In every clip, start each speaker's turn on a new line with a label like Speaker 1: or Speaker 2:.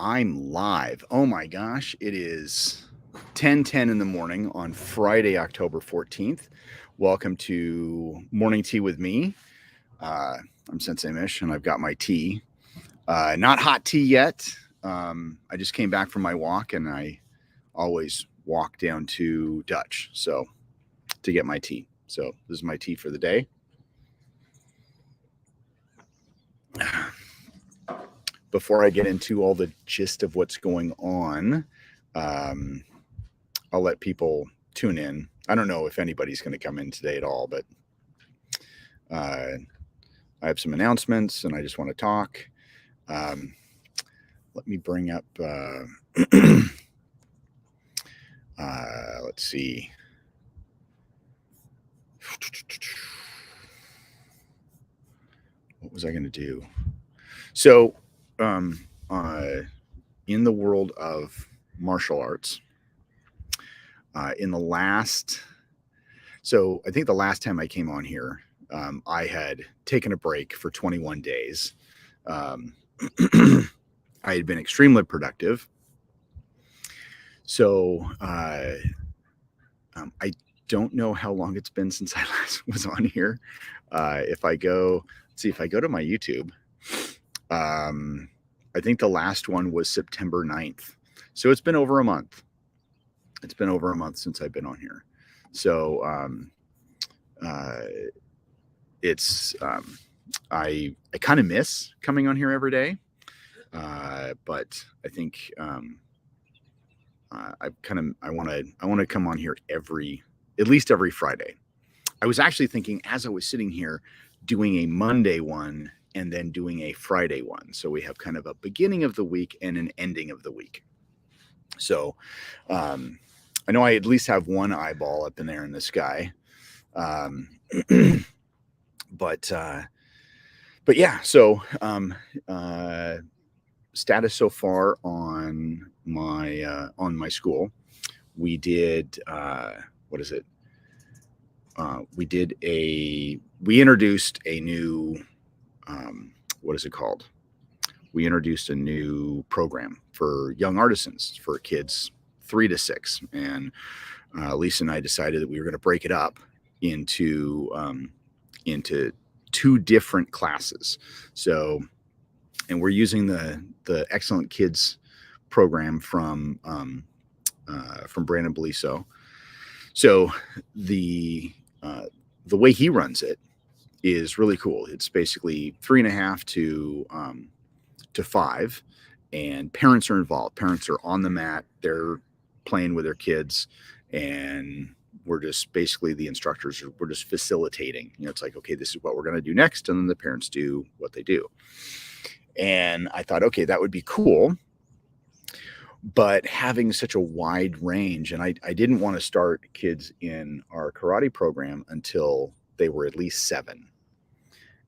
Speaker 1: I'm live. Oh my gosh, it is 10:10 in the morning on Friday, October 14th. Welcome to Morning Tea with me. I'm Sensei Mish, and I've got my tea. Not hot tea yet. I just came back from my walk, and I always walk down to Dutch to get my tea. So this is my tea for the day. Before I get into all the gist of what's going on, I'll let people tune in. I don't know if anybody's going to come in today at all, but I have some announcements and I just want to talk. Let me bring up, let's see. What was I going to do? So, in the world of martial arts, I think the last time I came on here, I had taken a break for 21 days. I had been extremely productive. So I don't know how long it's been since I last was on here. If I go to my YouTube, I think the last one was September 9th. So it's been over a month. It's been over a month since I've been on here. So I kind of miss coming on here every day. But I think I want to come on here at least every Friday. I was actually thinking as I was sitting here doing a Monday one and then doing a Friday one. So we have kind of a beginning of the week and an ending of the week. So I know I at least have one eyeball up in there in the sky. But yeah, so status so far on my school. We did we introduced a new what is it called? We introduced a new program for young artisans for kids 3 to 6, and Lisa and I decided that we were going to break it up into 2 different classes. So, and we're using the Excellent Kids program from Brandon Beliso. So the way he runs it is really cool. It's basically 3.5 to 5, and parents are involved. Parents are on the mat. They're playing with their kids, and we're just basically the instructors. We're just facilitating. It's like, okay, this is what we're going to do next, and then the parents do what they do. And I thought, okay, that would be cool. But having such a wide range, and I didn't want to start kids in our karate program until they were at least 7.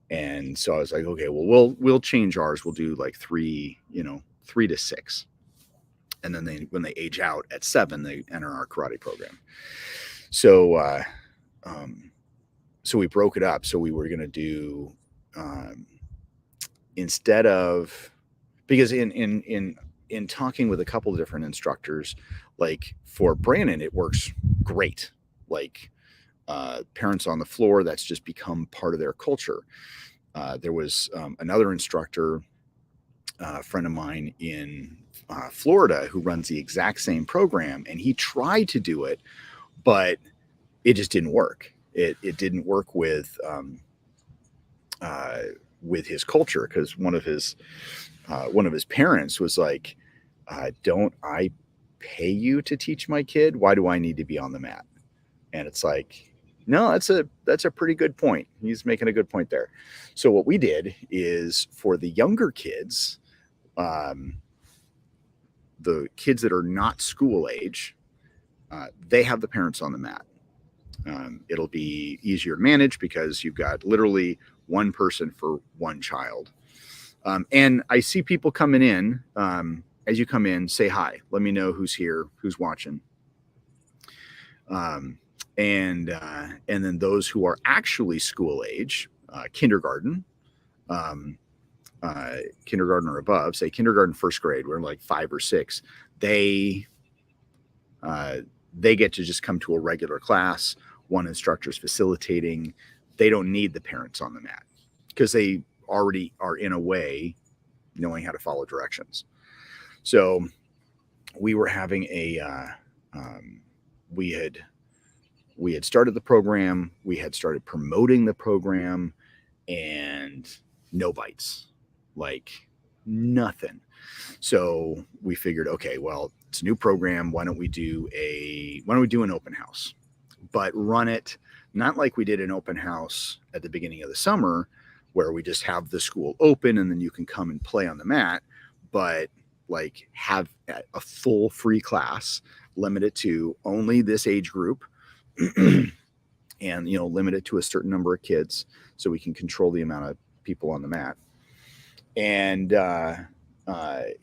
Speaker 1: And so I was like, okay, well, we'll change ours. We'll do like 3 to 6. And then when they age out at 7, they enter our karate program. So, so we broke it up. So we were going to do, instead of, because in talking with a couple of different instructors, like for Brandon, it works great. Like parents on the floor, that's just become part of their culture. There was another instructor, a friend of mine in Florida, who runs the exact same program, and he tried to do it, but it just didn't work. It didn't work with his culture, because one of his parents was like, don't I pay you to teach my kid? Why do I need to be on the mat? And it's like, no, that's a pretty good point. He's making a good point there. So what we did is, for the younger kids, the kids that are not school age, they have the parents on the mat. It'll be easier to manage because you've got literally one person for one child. And I see people coming in. As you come in, say hi. Let me know who's here, who's watching. And then those who are actually school age, kindergarten, kindergarten or above, say kindergarten, first grade, we're like 5 or 6, they get to just come to a regular class. One instructor's facilitating. They don't need the parents on the mat because they already are in a way knowing how to follow directions. So we were having we had started the program, we had started promoting the program, and no bites, like nothing. So we figured, okay, well, it's a new program. Why don't we do an open house, but run it not like we did an open house at the beginning of the summer where we just have the school open and then you can come and play on the mat, but like have a full free class, limited to only this age group and, limit it to a certain number of kids so we can control the amount of people on the mat. And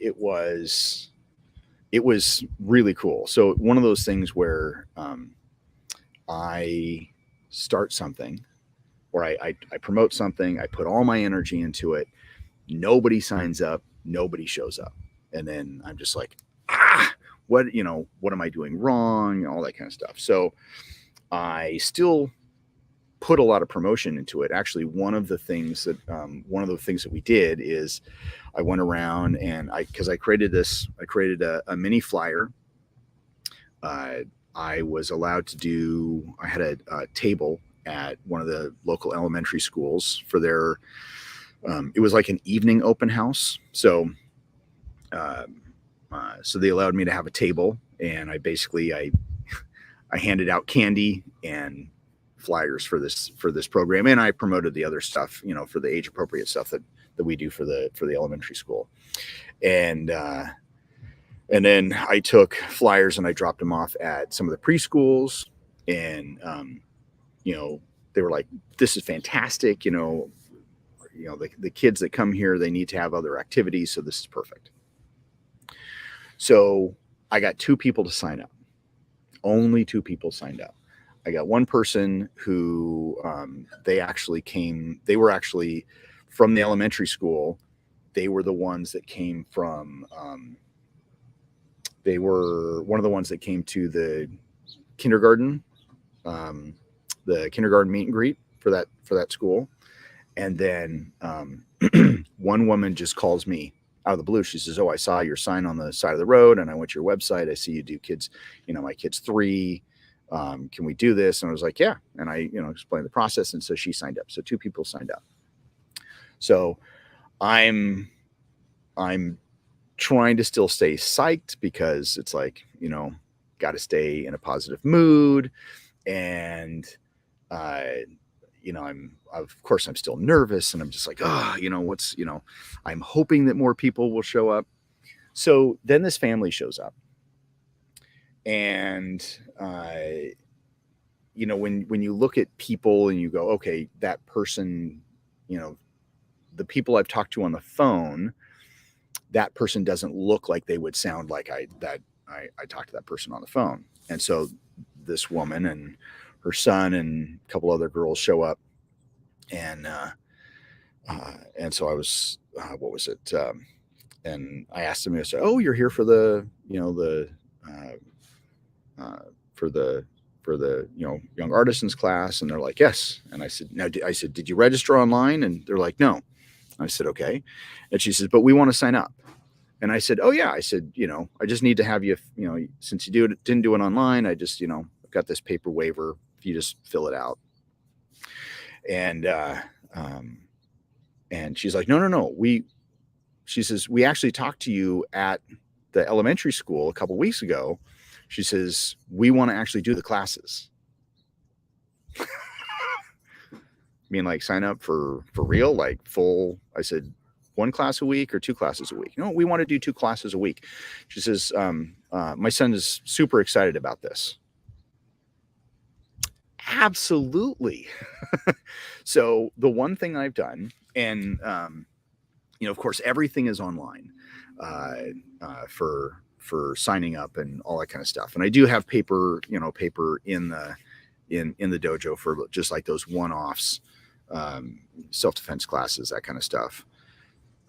Speaker 1: it was really cool. So one of those things where I start something or I promote something, I put all my energy into it, nobody signs up, nobody shows up. And then I'm just like, what am I doing wrong? All that kind of stuff. So I still put a lot of promotion into it. Actually, one of the things that we did is I went around and I created a mini flyer. I was allowed to I had a table at one of the local elementary schools for their, it was like an evening open house. So they allowed me to have a table, and I handed out candy and flyers for this program, and I promoted the other stuff, for the age appropriate stuff that we do for the elementary school. And then I took flyers and I dropped them off at some of the preschools, and they were like, "This is fantastic." The kids that come here, they need to have other activities, so this is perfect. So I got 2 people to sign up. Only 2 people signed up. I got one person who they were actually from the elementary school. They were the ones that came from, they were one of the ones that came to the kindergarten meet and greet for that school. And then one woman just calls me out of the blue. She says, "Oh, I saw your sign on the side of the road and I went to your website. I see you do kids, my kid's 3. Can we do this?" And I was like, "Yeah." And I, explained the process. And so she signed up. So 2 people signed up. So I'm trying to still stay psyched because it's like, got to stay in a positive mood. And, of course I'm still nervous, and I'm just like, I'm hoping that more people will show up. So then this family shows up, and, when you look at people and you go, okay, that person, the people I've talked to on the phone, that person doesn't look like they would sound like I talked to that person on the phone. And so this woman and her son and a couple other girls show up, and so I was, what was it? And I asked them, I said, "Oh, you're here for the young artisans class?" And they're like, "Yes." And I said, "Did you register online?" And they're like, "No." I said, "Okay." And she says, "But we want to sign up." And I said, "Oh yeah." I said, "I just need to have you, since you didn't do it online, I just, I've got this paper waiver. If you just fill it out." And she's like, No. She says, "We actually talked to you at the elementary school a couple weeks ago." She says, "We want to actually do the classes." I mean, like, sign up for real, like full. I said, 1 class a week or 2 classes a week? "No, we want to do 2 classes a week." She says, "My son is super excited about this." Absolutely. So the one thing I've done, and, of course, everything is online for signing up and all that kind of stuff. And I do have paper in the dojo for just like those one-offs, self-defense classes, that kind of stuff.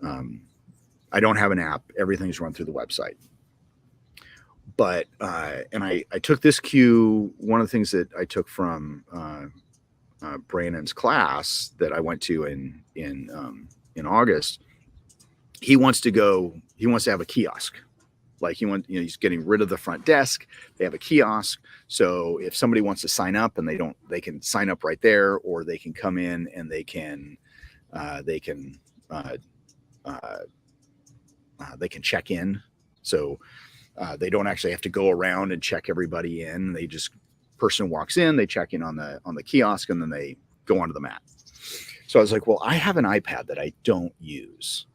Speaker 1: I don't have an app. Everything's run through the website. But and I took this cue. One of the things that I took from Brandon's class that I went to in August, he wants to have a kiosk. Like he's getting rid of the front desk. They have a kiosk. So if somebody wants to sign up and they can sign up right there, or they can come in and they can check in. So they don't actually have to go around and check everybody in. They just, person walks in, they check in on the kiosk, and then they go onto the mat. So I was like, well, I have an iPad that I don't use.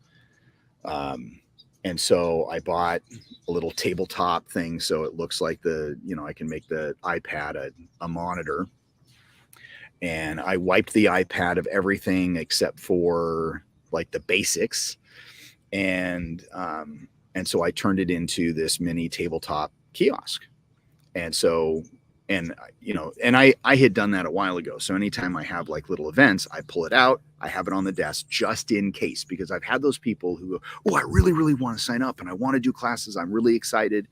Speaker 1: And so I bought a little tabletop thing, so it looks like I can make the iPad a monitor. And I wiped the iPad of everything except for like the basics. And so I turned it into this mini tabletop kiosk. And so, and I had done that a while ago. So anytime I have like little events, I pull it out, I have it on the desk just in case, because I've had those people who go, oh, I really, really want to sign up and I want to do classes. I'm really excited.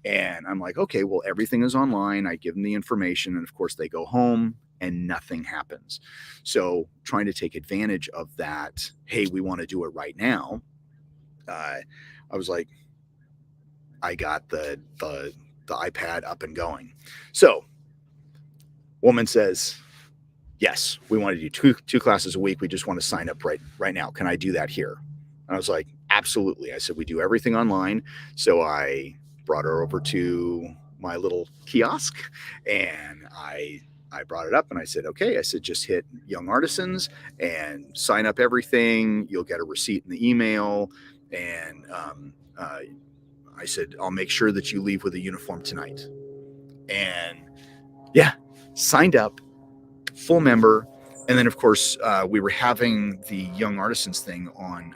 Speaker 1: And I'm like, okay, well, everything is online. I give them the information. And of course they go home and nothing happens. So trying to take advantage of that. Hey, we want to do it right now. I was like, I got the iPad up and going. So woman says, yes, we want to do two classes a week. We just want to sign up right now. Can I do that here? And I was like, absolutely. I said, we do everything online. So I brought her over to my little kiosk, and I brought it up and I said, okay, I said, just hit Young Artisans and sign up everything. You'll get a receipt in the email. And I said, I'll make sure that you leave with a uniform tonight. And yeah, signed up, full member. And then, of course, we were having the Young Artisans thing on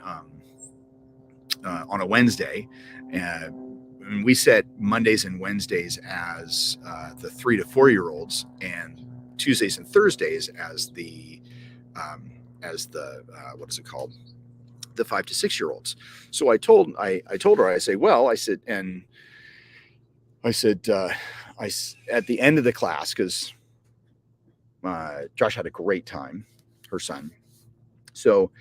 Speaker 1: a Wednesday. And we set Mondays and Wednesdays as the 3 to 4 year olds, and Tuesdays and Thursdays as the what is it called? The 5 to 6 year olds. So I told her, I say, well, I said, at the end of the class, because Josh had a great time, her son. So,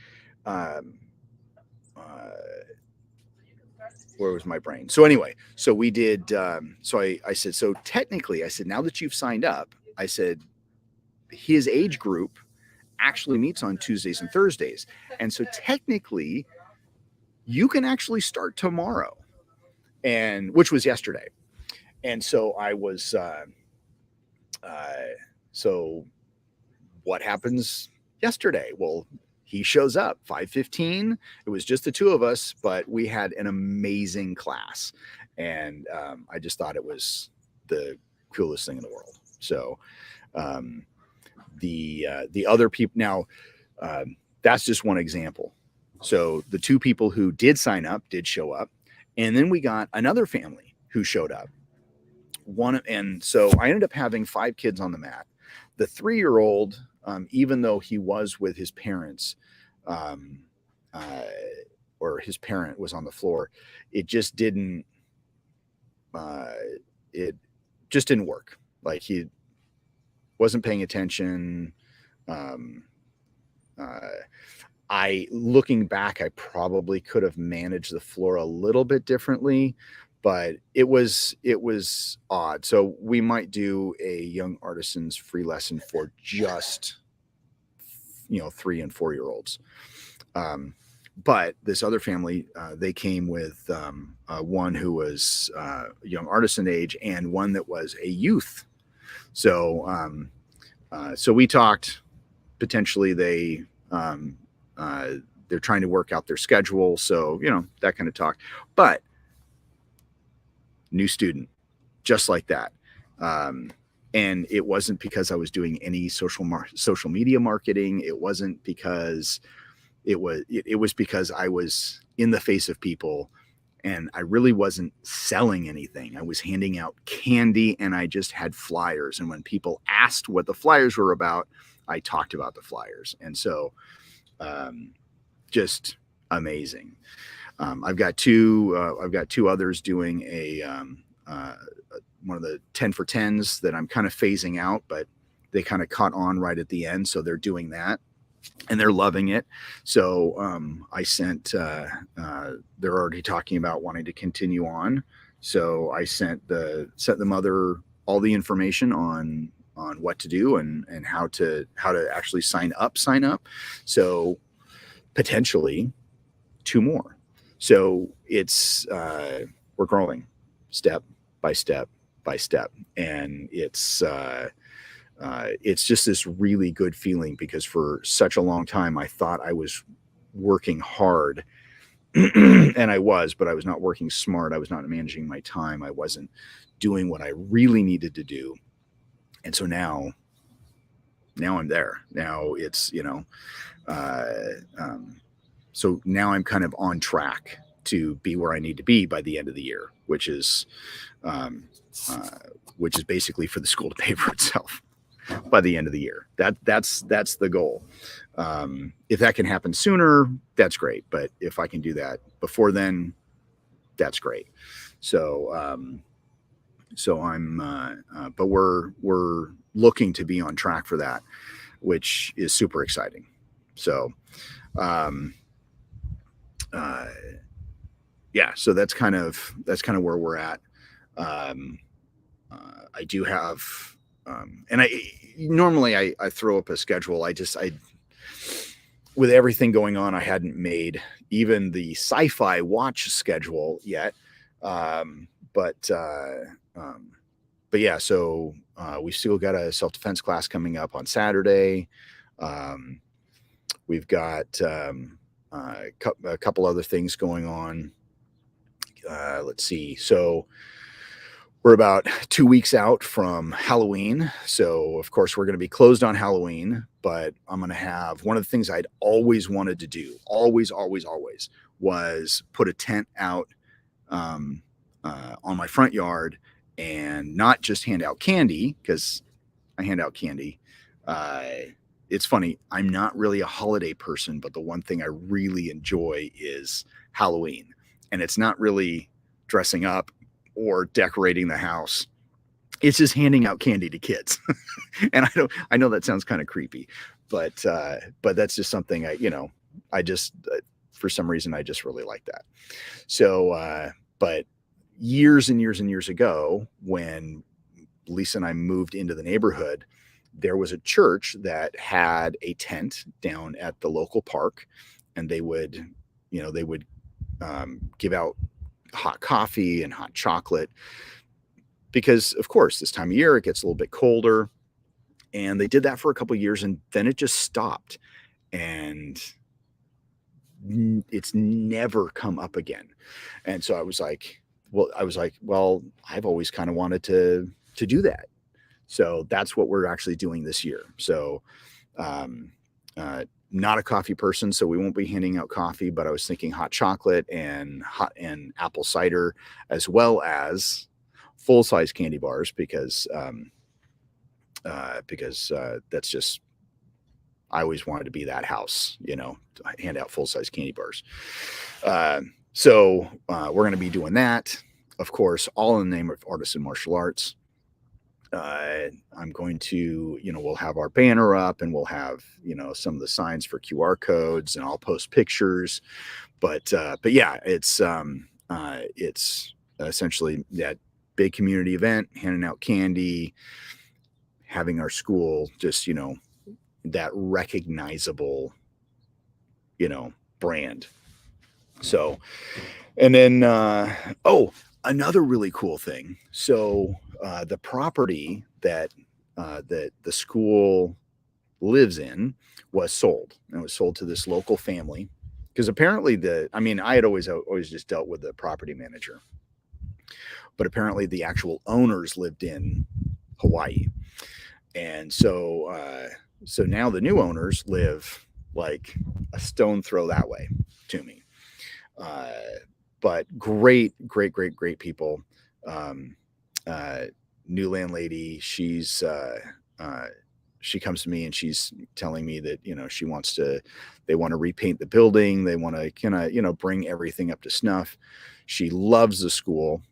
Speaker 1: where was my brain? So anyway, so we did, so I said, so technically, I said, now that you've signed up, I said, his age group actually meets on Tuesdays and Thursdays. And so technically you can actually start tomorrow, and which was yesterday. And so I was, so what happens yesterday? Well, he shows up 5:15. It was just the two of us, but we had an amazing class. And I just thought it was the coolest thing in the world. So the other people now, that's just one example. So the two people who did sign up did show up. And then we got another family who showed up. And so I ended up having 5 kids on the mat. The 3-year-old, even though he was with his parents, or his parent was on the floor, it just didn't work. Like, he wasn't paying attention. Looking back, I probably could have managed the floor a little bit differently, but it was odd. So we might do a Young Artisans free lesson for just 3 and 4 year olds. But this other family, they came with one who was young artisan age and one that was a youth. So so we talked. Potentially they're trying to work out their schedule, so that kind of talk. But new student, just like that. And it wasn't because I was doing any social media marketing. It wasn't because it was because I was in the face of people, and I really wasn't selling anything. I was handing out candy, and I just had flyers. And when people asked what the flyers were about, I talked about the flyers. And so just amazing. I've got two others doing uh, one of the 10 for 10s that I'm kind of phasing out, but they kind of caught on right at the end. So they're doing that and they're loving it. So I sent, they're already talking about wanting to continue on. So I sent the mother all the information on what to do and how to actually sign up. So potentially two more. So it's we're growing step by step by step, and it's just this really good feeling because for such a long time I thought I was working hard and I was, but I was not working smart. I was not managing my time. I wasn't doing what I really needed to do. And so now I'm there. Now it's, uh, um, so now I'm kind of on track to be where I need to be by the end of the year, um, uh, which is basically for the school to pay for itself by the end of the year. That's the goal. If that can happen sooner, that's great. But if I can do that before then, that's great. So but we're looking to be on track for that, which is super exciting. So um, uh, yeah, so that's kind of where we're at. Um, I do have, and I normally I throw up a schedule. I with everything going on, I hadn't made even the sci-fi watch schedule yet. Um, but but yeah, so we still got a self-defense class coming up on Saturday. Um, we've got a couple other things going on. Let's see. So we're about 2 weeks out from Halloween. So, of course, we're going to be closed on Halloween, but I'm going to have one of the things I'd always wanted to do, always, always, always, was put a tent out um, on my front yard and not just hand out candy, because I hand out candy. Uh, it's funny, I'm not really a holiday person, but the one thing I really enjoy is Halloween. And it's not really dressing up or decorating the house. It's just handing out candy to kids. And I know that sounds kind of creepy, but that's just something I just for some reason I just really like that. So but years and years and years ago, when Lisa and I moved into the neighborhood, there was a church that had a tent down at the local park, and they would give out hot coffee and hot chocolate because, of course, this time of year it gets a little bit colder. And they did that for a couple of years, and then it just stopped, and it's never come up again. And so I was like, well, I've always kind of wanted to do that. So that's what we're actually doing this year. So um, not a coffee person, so we won't be handing out coffee, but I was thinking hot chocolate and apple cider, as well as full size candy bars, because that's just, I always wanted to be that house, to hand out full size candy bars. So we're going to be doing that, of course, all in the name of artisan martial arts. I'm going to, we'll have our banner up, and we'll have, some of the signs for QR codes, and I'll post pictures. But yeah, it's essentially that big community event, handing out candy, having our school just, that recognizable, brand. So, and then, another really cool thing. So, the property that the school lives in was sold, and it was sold to this local family. Because apparently I had always just dealt with the property manager, but apparently the actual owners lived in Hawaii. And so now the new owners live like a stone throw that way to me. Uh, but great, great, great, great people. Um, new landlady, she comes to me and she's telling me that, they want to repaint the building. They want to kind of, bring everything up to snuff. She loves the school.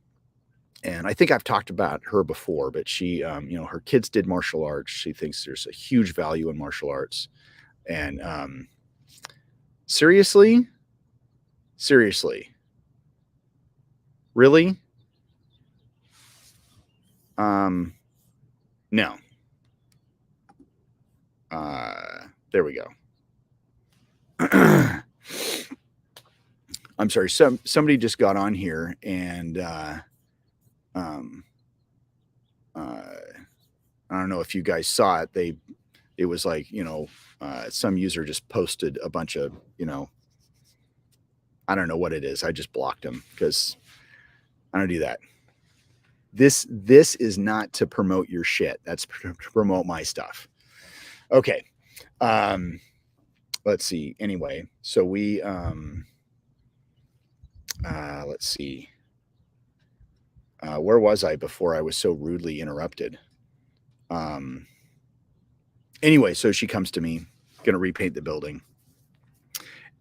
Speaker 1: And I think I've talked about her before, but she, her kids did martial arts. She thinks there's a huge value in martial arts. And seriously, really? No. There we go. I'm sorry. Somebody just got on here and I don't know if you guys saw it. It was like, some user just posted a bunch of, I don't know what it is. I just blocked them because I don't do that. This is not to promote your shit. That's to promote my stuff. Okay. Let's see. Anyway, so we, let's see. Where was I before I was so rudely interrupted? Anyway, so she comes to me, going to repaint the building,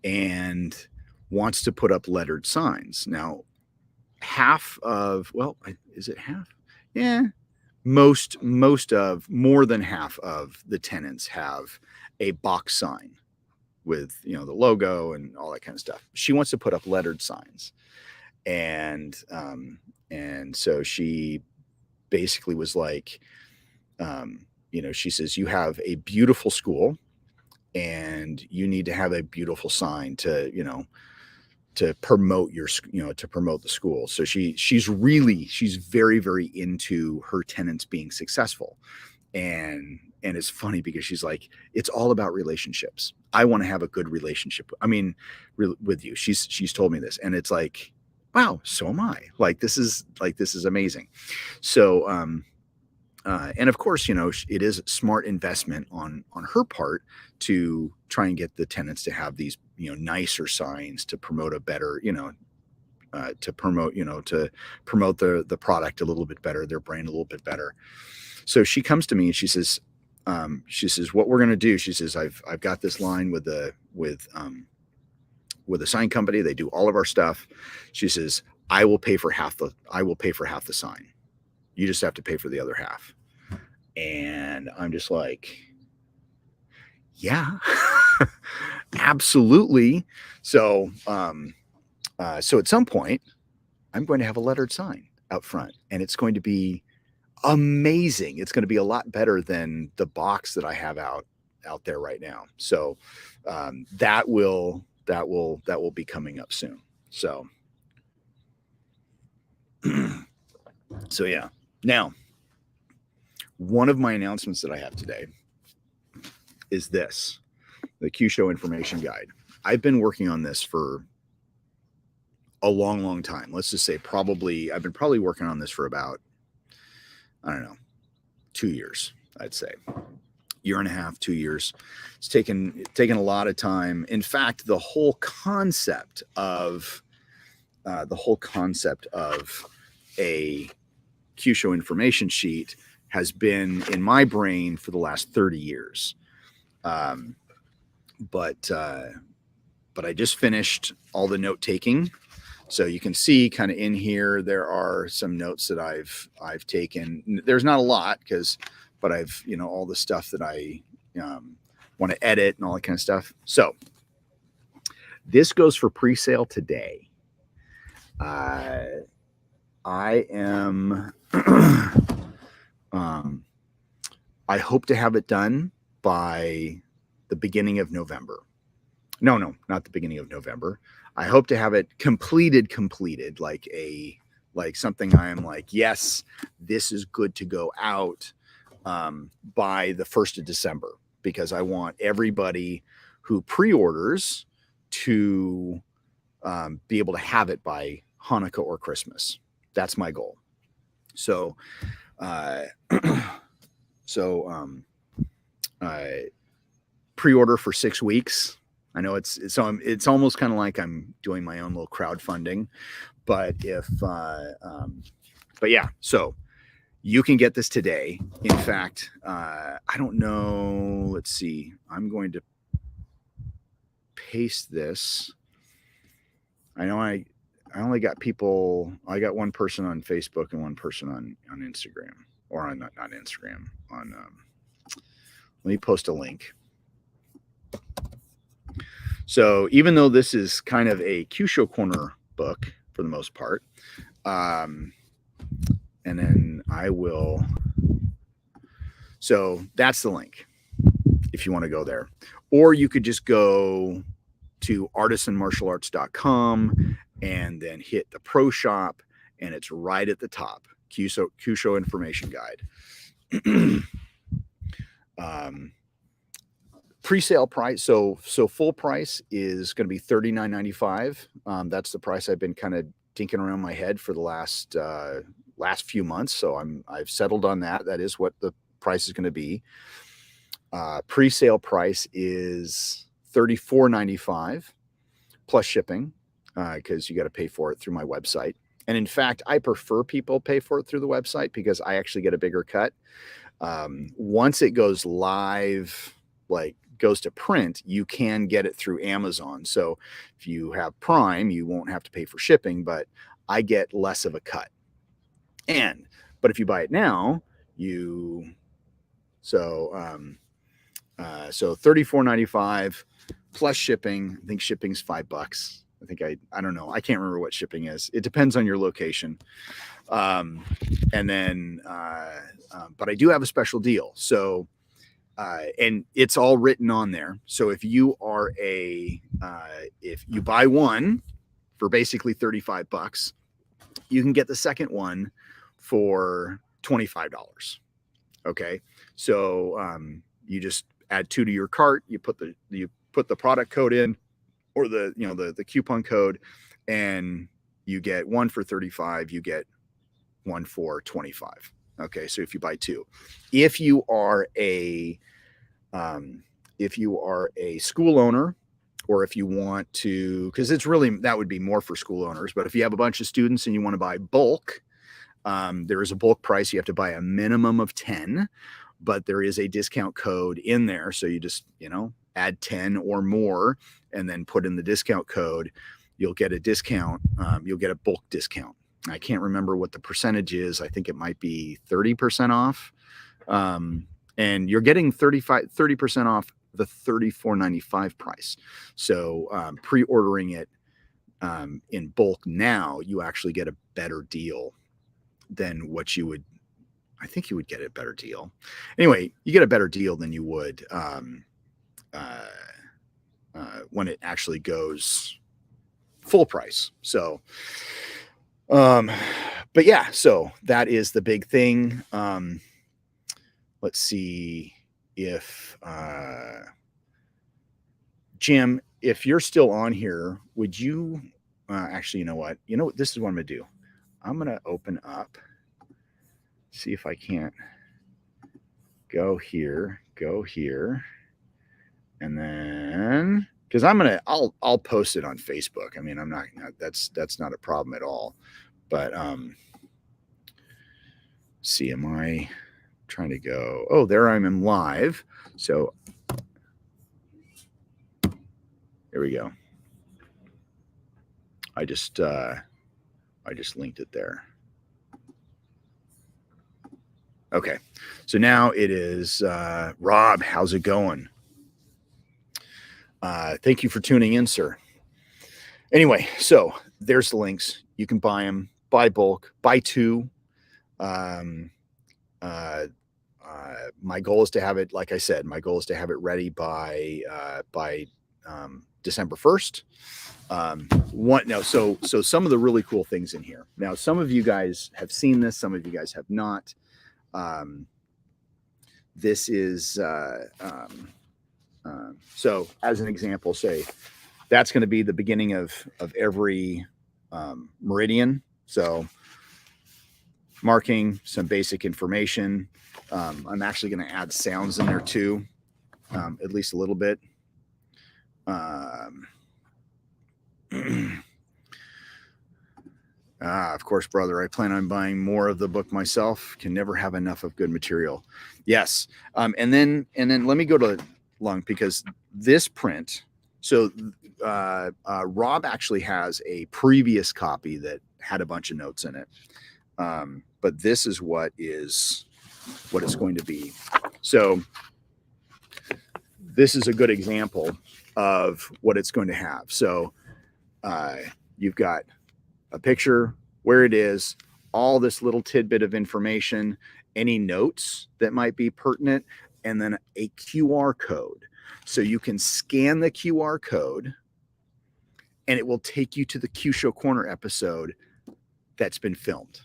Speaker 1: and wants to put up lettered signs. Now, is it half? Yeah. More than half of the tenants have a box sign with, the logo and all that kind of stuff. She wants to put up lettered signs. And so she basically was like, she says, you have a beautiful school and you need to have a beautiful sign to promote to promote the school. So she's very, very into her tenants being successful. And it's funny because she's like, it's all about relationships. I want to have a good relationship. I mean, with you. She's told me this, and it's like, wow, so am I. Like, this is amazing. So, and of course, it is smart investment on her part to try and get the tenants to have these, nicer signs to promote a better, to promote the product a little bit better, their brand a little bit better. So she comes to me and she says, what we're going to do, she says, I've got this line with a sign company. They do all of our stuff. She says, I will pay for half the sign. You just have to pay for the other half. And I'm just like, yeah, absolutely. So, so at some point I'm going to have a lettered sign out front, and it's going to be amazing. It's going to be a lot better than the box that I have out there right now. So, that will be coming up soon. So, so yeah. Now, one of my announcements that I have today is the Q Show Information Guide. I've been working on this for a long, long time. Let's just say I've been working on this for about, I don't know, 2 years, I'd say. Year and a half, 2 years. It's taken a lot of time. In fact, the whole concept of a Q Show information sheet has been in my brain for the last 30 years. But I just finished all the note taking. So you can see kind of in here, there are some notes that I've taken. There's not a lot but I've, all the stuff that I want to edit and all that kind of stuff. So this goes for pre-sale today. I am, I hope to have it done by the beginning of November. No, not the beginning of November. I hope to have it completed, like something I am like, yes, this is good to go out by the 1st of December, because I want everybody who pre-orders to be able to have it by Hanukkah or Christmas. That's my goal. So, pre-order for 6 weeks. I know it's almost kind of like I'm doing my own little crowdfunding, but yeah, so You can get this today. In fact, I don't know. Let's see. I'm going to paste this. I know I only got people. I got one person on Facebook and one person on Instagram, or on not Instagram. On let me post a link. So even though this is kind of a Q Show Corner book for the most part, and then I will. So that's the link if you want to go there, or you could just go to artisanmartialarts.com and then hit the pro shop, and it's right at the top. Q Show information guide. Pre-sale price. So full price is going to be $39.95. That's the price I've been kind of dinking around my head for the last few months. So I've settled on that. That is what the price is going to be. Pre-sale price is $34.95 plus shipping, because you got to pay for it through my website. And in fact, I prefer people pay for it through the website because I actually get a bigger cut. Once it goes live, like goes to print, you can get it through Amazon. So if you have Prime, you won't have to pay for shipping, but I get less of a cut. But if you buy it now, so $34.95 plus shipping. I think shipping's $5. I think I don't know. I can't remember what shipping is. It depends on your location. And then, but I do have a special deal. So, and it's all written on there. So if you are if you buy one for basically $35, you can get the second one for $25. Okay. So, you just add 2 to your cart, you put the product code in, or the coupon code, and you get one for $35, you get one for $25. Okay. So if you buy 2, if you are a school owner, or if you want to, because that would be more for school owners, but if you have a bunch of students and you want to buy bulk, there is a bulk price. You have to buy a minimum of 10, but there is a discount code in there. So you just, add 10 or more and then put in the discount code. You'll get a discount. You'll get a bulk discount. I can't remember what the percentage is. I think it might be 30% off. And you're getting 30% off the $34.95 price. So pre-ordering it in bulk now, you actually get a better deal than what you would. I think you would get a better deal. Anyway, you get a better deal than you would when it actually goes full price. So, but yeah, so that is the big thing. Let's see if Jim, if you're still on here, would you actually, you know what, this is what I'm gonna do. I'm gonna open up, see if I can't go here, and then, because I'll post it on Facebook. I mean, that's not a problem at all. But see, am I trying to go? Oh, there I am live. So there we go. I just linked it there. Okay, so now it is Rob. How's it going? Thank you for tuning in, sir. Anyway, so there's the links. You can buy them, buy bulk, buy 2. My goal is to have it, like I said, ready by December 1st. So some of the really cool things in here. Now, some of you guys have seen this, some of you guys have not. This is so as an example, say that's going to be the beginning of every meridian. So marking some basic information. I'm actually going to add sounds in there too, at least a little bit. Of course, brother. I plan on buying more of the book myself. Can never have enough of good material. Yes. And then let me go to Lung, because this print. So Rob actually has a previous copy that had a bunch of notes in it. But this is what it's going to be. So this is a good example of what it's going to have. So you've got a picture, where it is, all this little tidbit of information, any notes that might be pertinent, and then a QR code. So you can scan the QR code and it will take you to the Q Show Corner episode that's been filmed.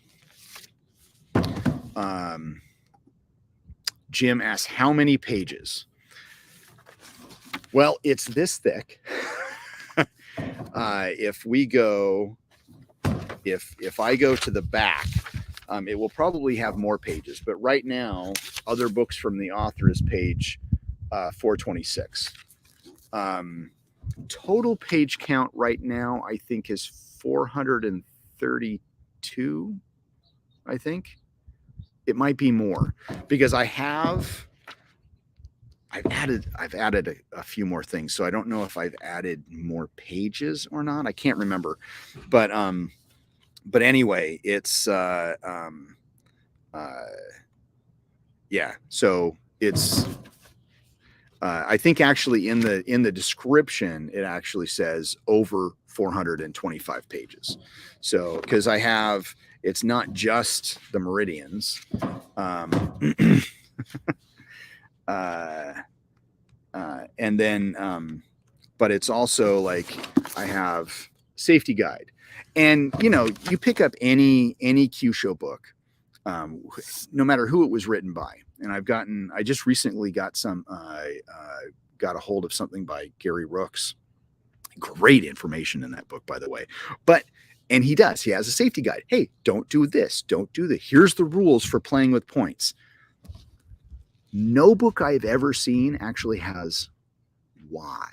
Speaker 1: Jim asks, how many pages? Well, it's this thick. If I go to the back, it will probably have more pages. But right now, Other Books from the Author is page 426. Total page count right now, I think, is 432. I think it might be more, because I've added a few more things. So I don't know if I've added more pages or not. I can't remember. But anyway, it's yeah. So it's I think actually in the description it actually says over 425 pages. So because it's not just the meridians. And then but it's also like I have safety guide, and you pick up any Q Show book, no matter who it was written by. And I just recently got got a hold of something by Gary Rooks. Great information in that book, by the way. And he has a safety guide. Hey, don't do this. Don't do that. Here's the rules for playing with points. No book I've ever seen actually has why.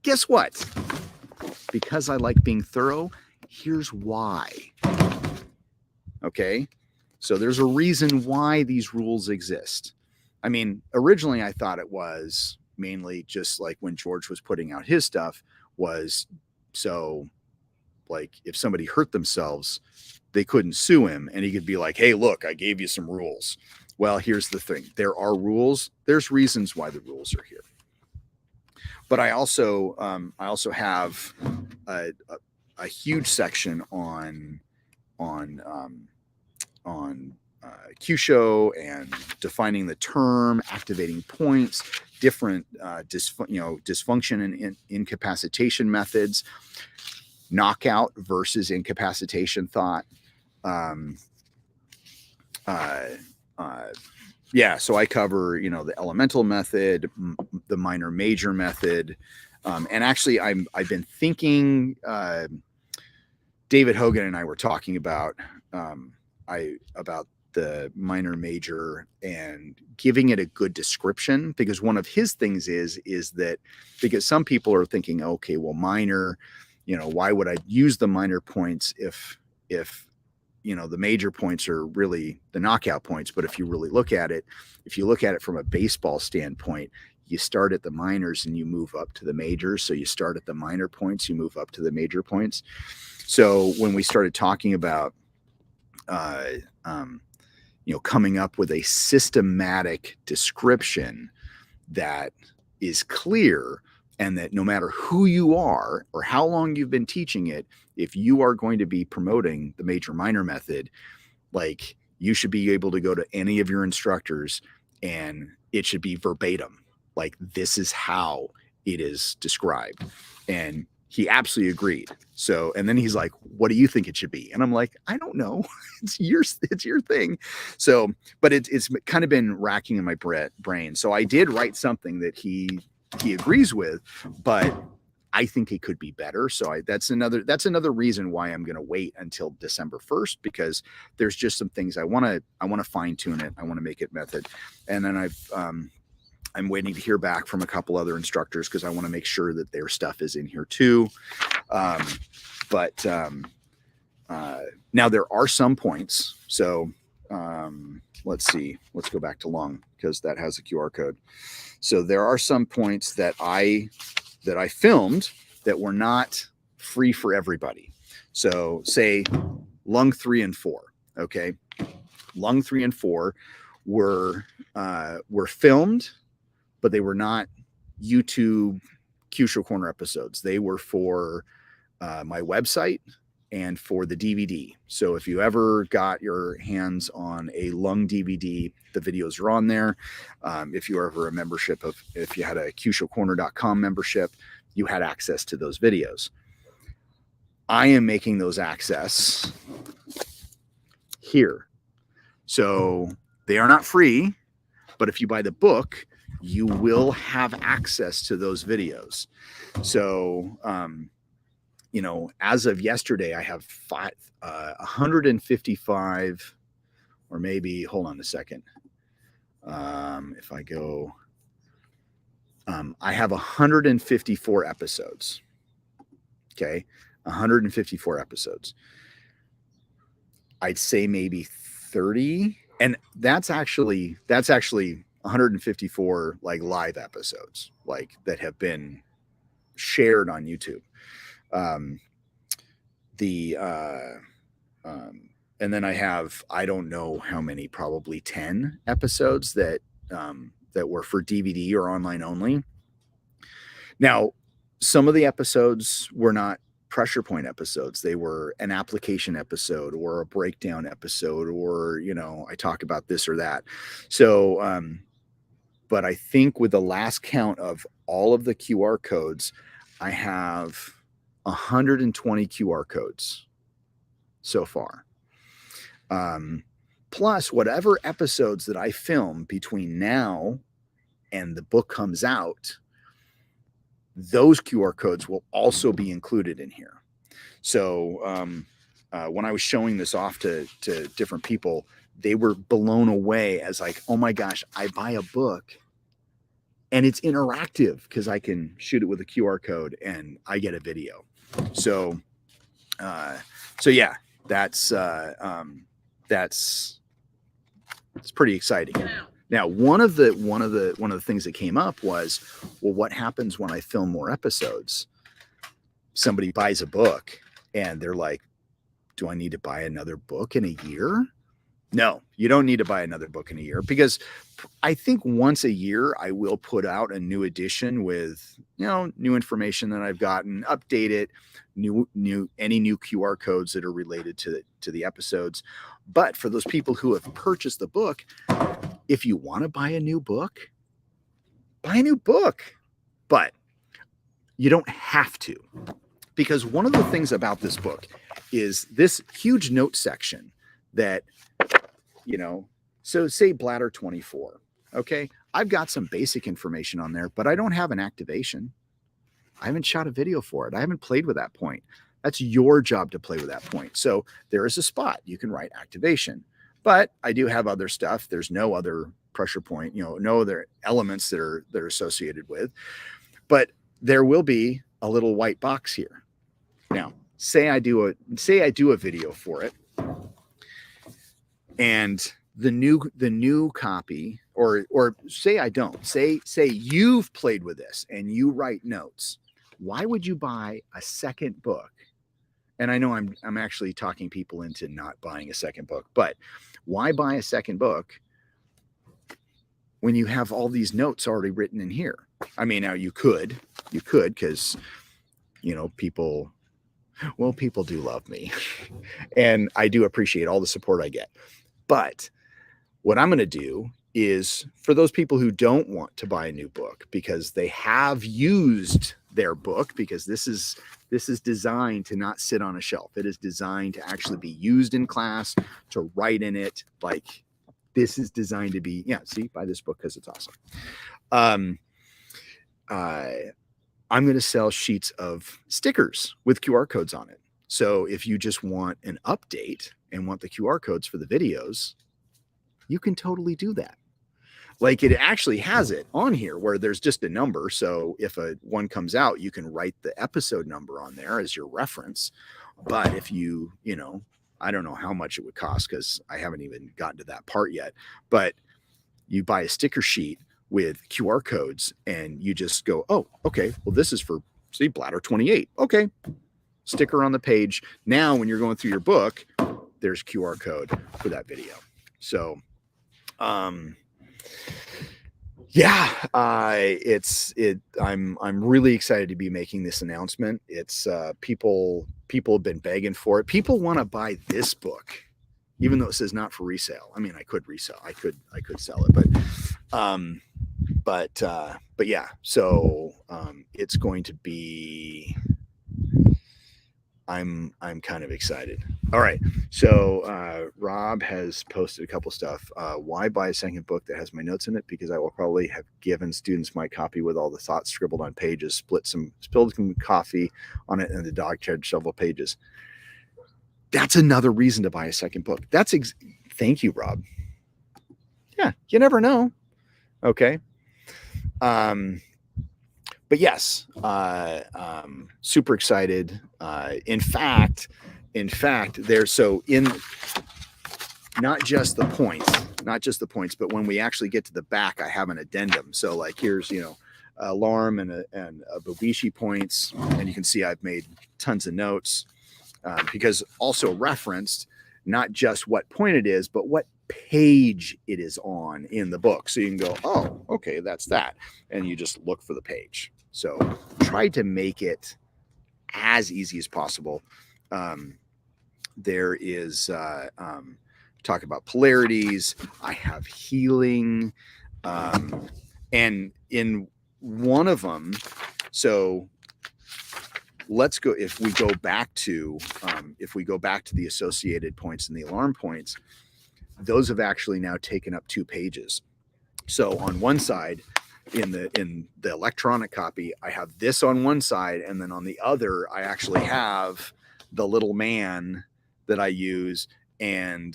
Speaker 1: Guess what? Because I like being thorough, here's why. Okay? So there's a reason why these rules exist. I mean, originally I thought it was mainly just like when George was putting out his stuff, was so like if somebody hurt themselves, they couldn't sue him, and he could be like, hey, look, I gave you some rules. Well, here's the thing. There are rules. There's reasons why the rules are here. But I also have a huge section on Q Show and defining the term, activating points, different dysfunction and incapacitation methods, knockout versus incapacitation thought. So I cover, the elemental method, the minor major method. And actually I've been thinking, David Hogan and I were talking about the minor major and giving it a good description, because one of his things is that, because some people are thinking, okay, well, minor, why would I use the minor points if the major points are really the knockout points? But if you really look at it from a baseball standpoint, you start at the minors and you move up to the majors. So you start at the minor points, you move up to the major points. So when we started talking about, coming up with a systematic description that is clear, and that no matter who you are or how long you've been teaching it, if you are going to be promoting the major minor method, like, you should be able to go to any of your instructors and it should be verbatim. Like, this is how it is described. And he absolutely agreed. So, and then he's like, what do you think it should be? And I'm like, I don't know. It's your thing. So, but it's kind of been racking in my brain. So I did write something that he agrees with, but I think it could be better. So that's another reason why I'm going to wait until December 1st, because there's just some things I want to fine tune it. I want to make it method. And then I'm waiting to hear back from a couple other instructors, because I want to make sure that their stuff is in here too. now there are some points. So let's see. Let's go back to Lung because that has a QR code. So there are some points that I filmed that were not free for everybody. So say Lung 3 and 4. Okay, Lung 3 and 4 were filmed, but they were not YouTube Q-Show Corner episodes. They were for my website and for the DVD. So if you ever got your hands on a Lung DVD, the videos are on there. If you were ever a membership if you had a QShowCorner.com membership, you had access to those videos. I am making those access here. So they are not free, but if you buy the book, you will have access to those videos. So, you know, as of yesterday, I have 155, or maybe, hold on a second. If I go, I have 154 episodes. Okay. 154 episodes. I'd say maybe 30. And that's actually 154 like live episodes, like that have been shared on YouTube. And then I have, I don't know how many, probably 10 episodes that were for DVD or online only. Now, some of the episodes were not pressure point episodes. They were an application episode or a breakdown episode, or, you know, I talk about this or that. So, but I think with the last count of all of the QR codes, I have 120 QR codes so far. Plus whatever episodes that I film between now and the book comes out, those QR codes will also be included in here. So when I was showing this off to different people, they were blown away as like, oh my gosh, I buy a book and it's interactive because I can shoot it with a QR code and I get a video. So yeah, that's it's pretty exciting. Now, one of the things that came up was, well, what happens when I film more episodes? Somebody buys a book and they're like, do I need to buy another book in a year? No, you don't need to buy another book in a year, because I think once a year I will put out a new edition with, you know, new information that I've gotten, update it, any new QR codes that are related to the episodes. But for those people who have purchased the book, if you want to buy a new book, buy a new book. But you don't have to, because one of the things about this book is this huge note section that, you know, so say bladder 24. Okay. I've got some basic information on there, but I don't have an activation. I haven't shot a video for it. I haven't played with that point. That's your job to play with that point. So there is a spot you can write activation, but I do have other stuff. There's no other pressure point, you know, no other elements that are associated with, but there will be a little white box here. Now, say I do a video for it, and the new copy, or say I don't, say you've played with this and you write notes. Why would you buy a second book? And I know I'm actually talking people into not buying a second book, but why buy a second book when you have all these notes already written in here? I mean, now you could, because, you know, people do love me and I do appreciate all the support I get. But what I'm going to do is, for those people who don't want to buy a new book because they have used their book, because this is designed to not sit on a shelf. It is designed to actually be used in class, to write in it. Like, this is designed to be, yeah, see, buy this book because it's awesome. I'm going to sell sheets of stickers with QR codes on it. So if you just want an update and want the QR codes for the videos, you can totally do that. Like it actually has it on here where there's just a number. So if a one comes out, you can write the episode number on there as your reference. But if you know, I don't know how much it would cost because I haven't even gotten to that part yet. But you buy a sticker sheet with QR codes and you just go, oh, okay, well, this is for, see, bladder 28. Okay. Sticker on the page. Now, when you're going through your book, there's QR code for that video. So, yeah, I'm really excited to be making this announcement. It's people have been begging for it. People want to buy this book, even though it says not for resale. I mean, I could resell, I could sell it, but yeah. So it's going to be. I'm kind of excited. All right. So Rob has posted a couple stuff. Why buy a second book that has my notes in it? Because I will probably have given students my copy with all the thoughts scribbled on pages, spilled some coffee on it, and the dog shared several pages. That's another reason to buy a second book. Thank you, Rob. Yeah, you never know. Okay. But yes, super excited. In fact, there's so in not just the points, but when we actually get to the back, I have an addendum. So like here's, alarm and a Bobishi points, and you can see I've made tons of notes because also referenced not just what point it is, but what page it is on in the book. So you can go, oh, okay, that's that. And you just look for the page. So try to make it as easy as possible. There is talk about polarities. I have healing. And in one of them, so let's go, if we go back to the associated points and the alarm points, those have actually now taken up 2 pages. So on one side, in the electronic copy, I have this on one side, and then on the other, I actually have the little man that I use, and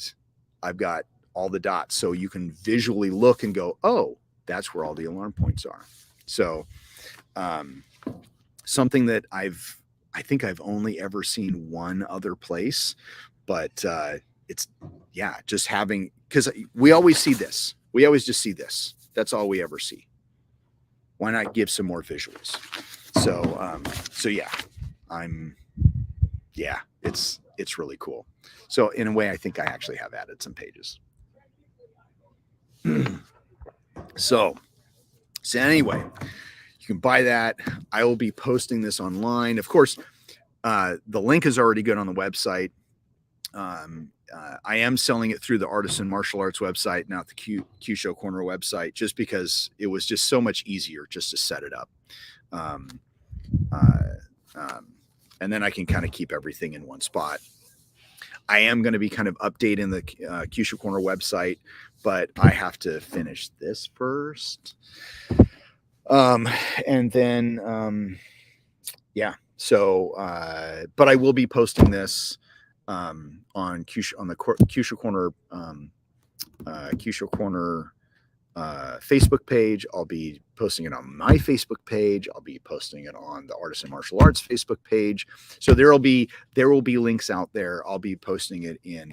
Speaker 1: I've got all the dots. So you can visually look and go, oh, that's where all the alarm points are. So something that I think I've only ever seen one other place, but it's, yeah, just having, because we always see this. We always just see this. That's all we ever see. Why not give some more visuals? So yeah, it's really cool. So in a way, I think I actually have added some pages. So anyway, you can buy that. I will be posting this online. Of course, the link is already good on the website. I am selling it through the Artisan Martial Arts website, not the Q Show Corner website, just because it was just so much easier just to set it up. And then I can kind of keep everything in one spot. I am going to be kind of updating the Q Show Corner website, but I have to finish this first. And then, yeah, so, but I will be posting this on the Q Show Corner Facebook page. I'll be posting it on my Facebook page. I'll be posting it on the Artisan Martial Arts Facebook page. So there will be links out there. I'll be posting it in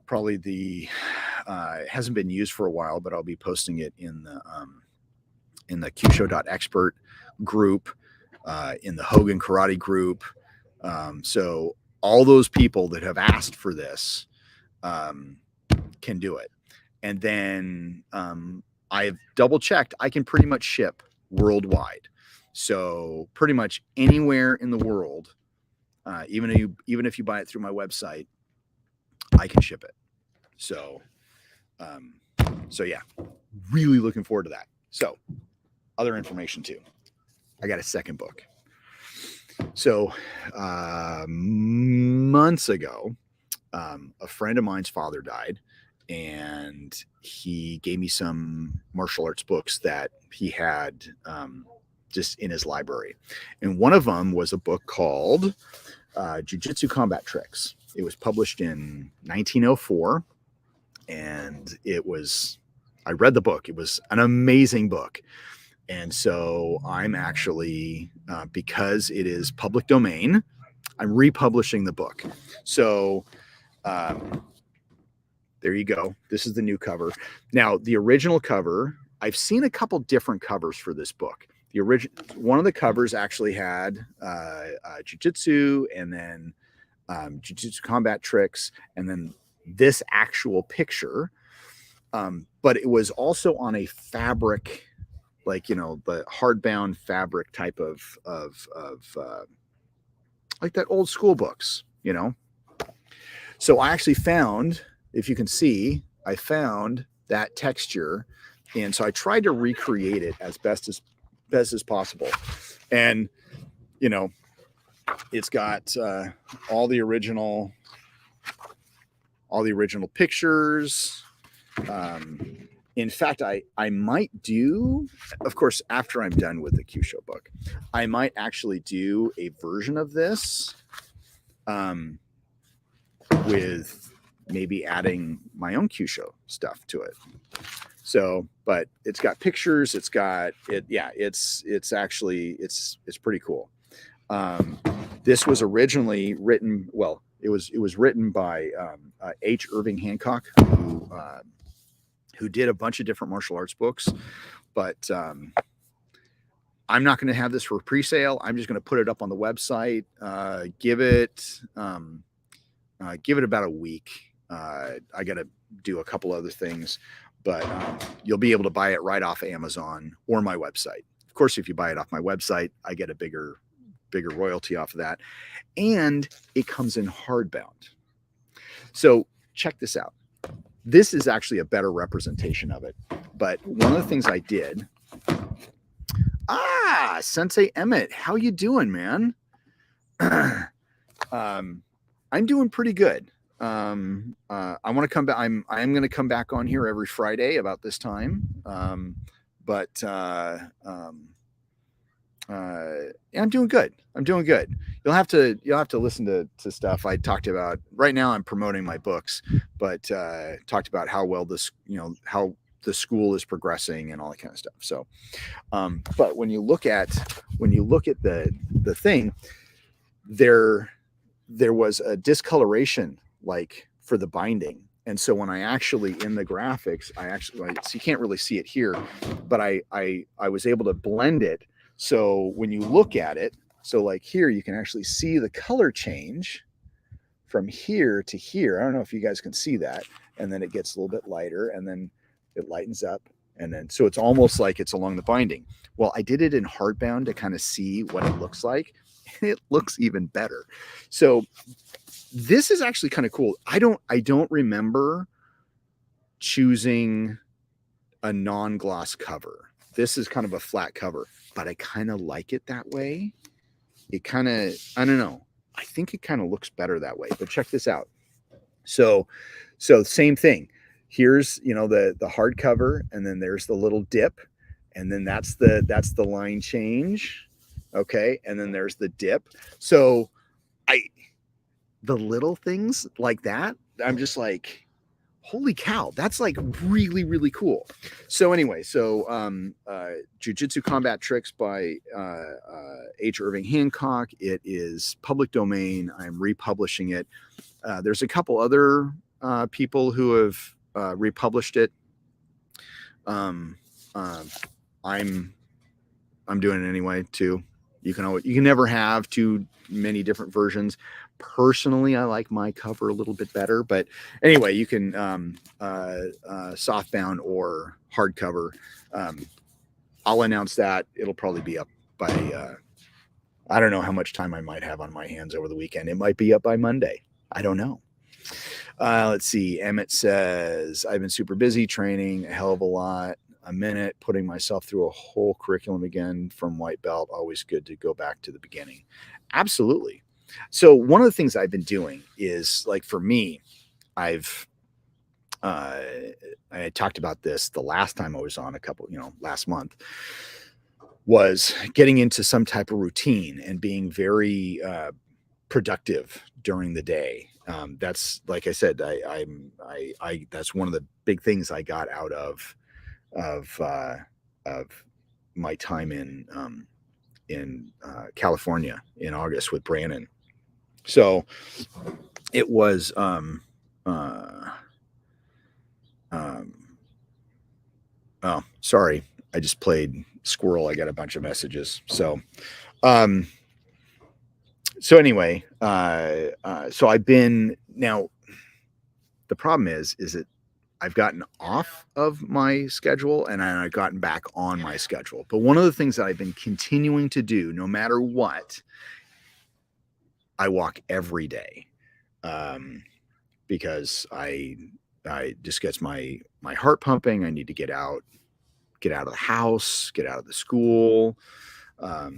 Speaker 1: probably it hasn't been used for a while, but I'll be posting it in the qshow.expert group, in the Hogan Karate group. So all those people that have asked for this can do it. And then I've double checked. I can pretty much ship worldwide. So pretty much anywhere in the world, even if you buy it through my website, I can ship it. So yeah, really looking forward to that. So other information too. I got a second book. So months ago, a friend of mine's father died, and he gave me some martial arts books that he had just in his library. And one of them was a book called Jiu-Jitsu Combat Tricks. It was published in 1904, and it was I read the book. It was an amazing book. And so I'm actually, because it is public domain, I'm republishing the book. So there you go. This is the new cover. Now, the original cover, I've seen a couple different covers for this book. The original one of the covers actually had jujitsu, and then jujitsu combat tricks, and then this actual picture. But it was also on a fabric, like, you know, the hardbound fabric type of like that old school books, you know. So I actually found, if you can see, I found that texture, and so I tried to recreate it as best as possible. And you know, it's got all the original pictures. In fact, I might do, of course, after I'm done with the Q Show book, I might actually do a version of this with maybe adding my own Q Show stuff to it. So, but it's got pictures. It's got it. Yeah, it's actually it's pretty cool. This was originally written. Well, it was written by H. Irving Hancock, who did a bunch of different martial arts books, but I'm not going to have this for pre-sale. I'm just going to put it up on the website. Give it about a week. I got to do a couple other things, but you'll be able to buy it right off Amazon or my website. Of course, if you buy it off my website, I get a bigger royalty off of that, and it comes in hardbound. So check this out. This is actually a better representation of it. But one of the things I did, Sensei Emmett, how you doing, man? I'm doing pretty good. I want to come back. I'm going to come back on here every Friday about this time. Yeah, I'm doing good. You'll have to listen to stuff I talked about. Right now I'm promoting my books, but talked about how well this, you know, how the school is progressing and all that kind of stuff. So, but when you look at the thing, there was a discoloration, like, for the binding. And so when I actually, in the graphics, so you can't really see it here, but I was able to blend it. So when you look at it, so like here, you can actually see the color change from here to here. I don't know if you guys can see that. And then it gets a little bit lighter, and then it lightens up. And then, so it's almost like it's along the binding. Well, I did it in hardbound to kind of see what it looks like. And it looks even better. So this is actually kind of cool. I don't remember choosing a non-gloss cover. This is kind of a flat cover, but I kind of like it that way. It kind of, I don't know. I think it kind of looks better that way, but check this out. So same thing. Here's, you know, the hardcover, and then there's the little dip, and then that's the line change. Okay. And then there's the dip. So the little things like that, I'm just like, holy cow, that's like really, really cool. So anyway, Jiu-Jitsu Combat Tricks by H. Irving Hancock. It is public domain. I'm republishing it. There's a couple other people who have republished it. I'm doing it anyway too. You can never have too many different versions. Personally, I like my cover a little bit better, but anyway, you can softbound or hardcover. I'll announce that. It'll probably be up by I don't know how much time I might have on my hands over the weekend. It might be up by Monday. I don't know. Let's see. Emmett says, I've been super busy training a hell of a lot. A minute, putting myself through a whole curriculum again from white belt. Always good to go back to the beginning. Absolutely. So one of the things I've been doing is, like, for me, I talked about this the last time I was on, last month, was getting into some type of routine and being very productive during the day. That's, like I said, I that's one of the big things I got out of of my time in California in August with Brandon. So it was oh, sorry, I just played squirrel. I got a bunch of messages. So anyway, so I've been now. The problem is that I've gotten off of my schedule and I've gotten back on my schedule. But one of the things that I've been continuing to do, no matter what, I walk every day, because I just gets my heart pumping. I need to get out of the house, get out of the school. I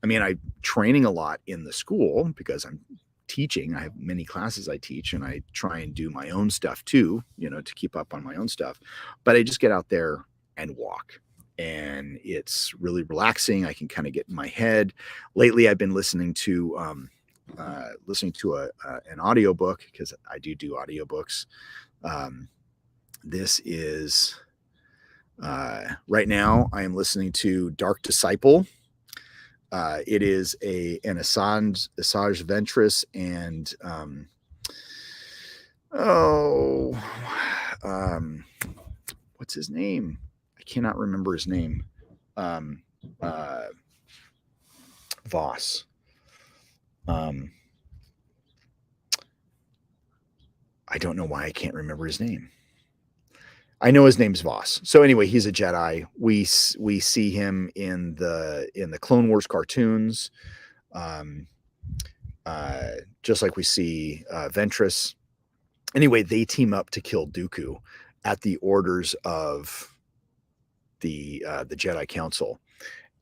Speaker 1: mean, I'm training a lot in the school because I'm teaching. I have many classes I teach, and I try and do my own stuff too, to keep up on my own stuff. But I just get out there and walk, and it's really relaxing. I can kind of get in my head. Lately, I've been listening to an audiobook, because I do audiobooks. This is right now I am listening to Dark Disciple. It is an Assange Ventress and what's his name? I cannot remember his name. Voss. I don't know why I can't remember his name. I know his name's Voss. So anyway, he's a Jedi. We see him in the Clone Wars cartoons, just like we see Ventress. Anyway, they team up to kill Dooku at the orders of the Jedi Council,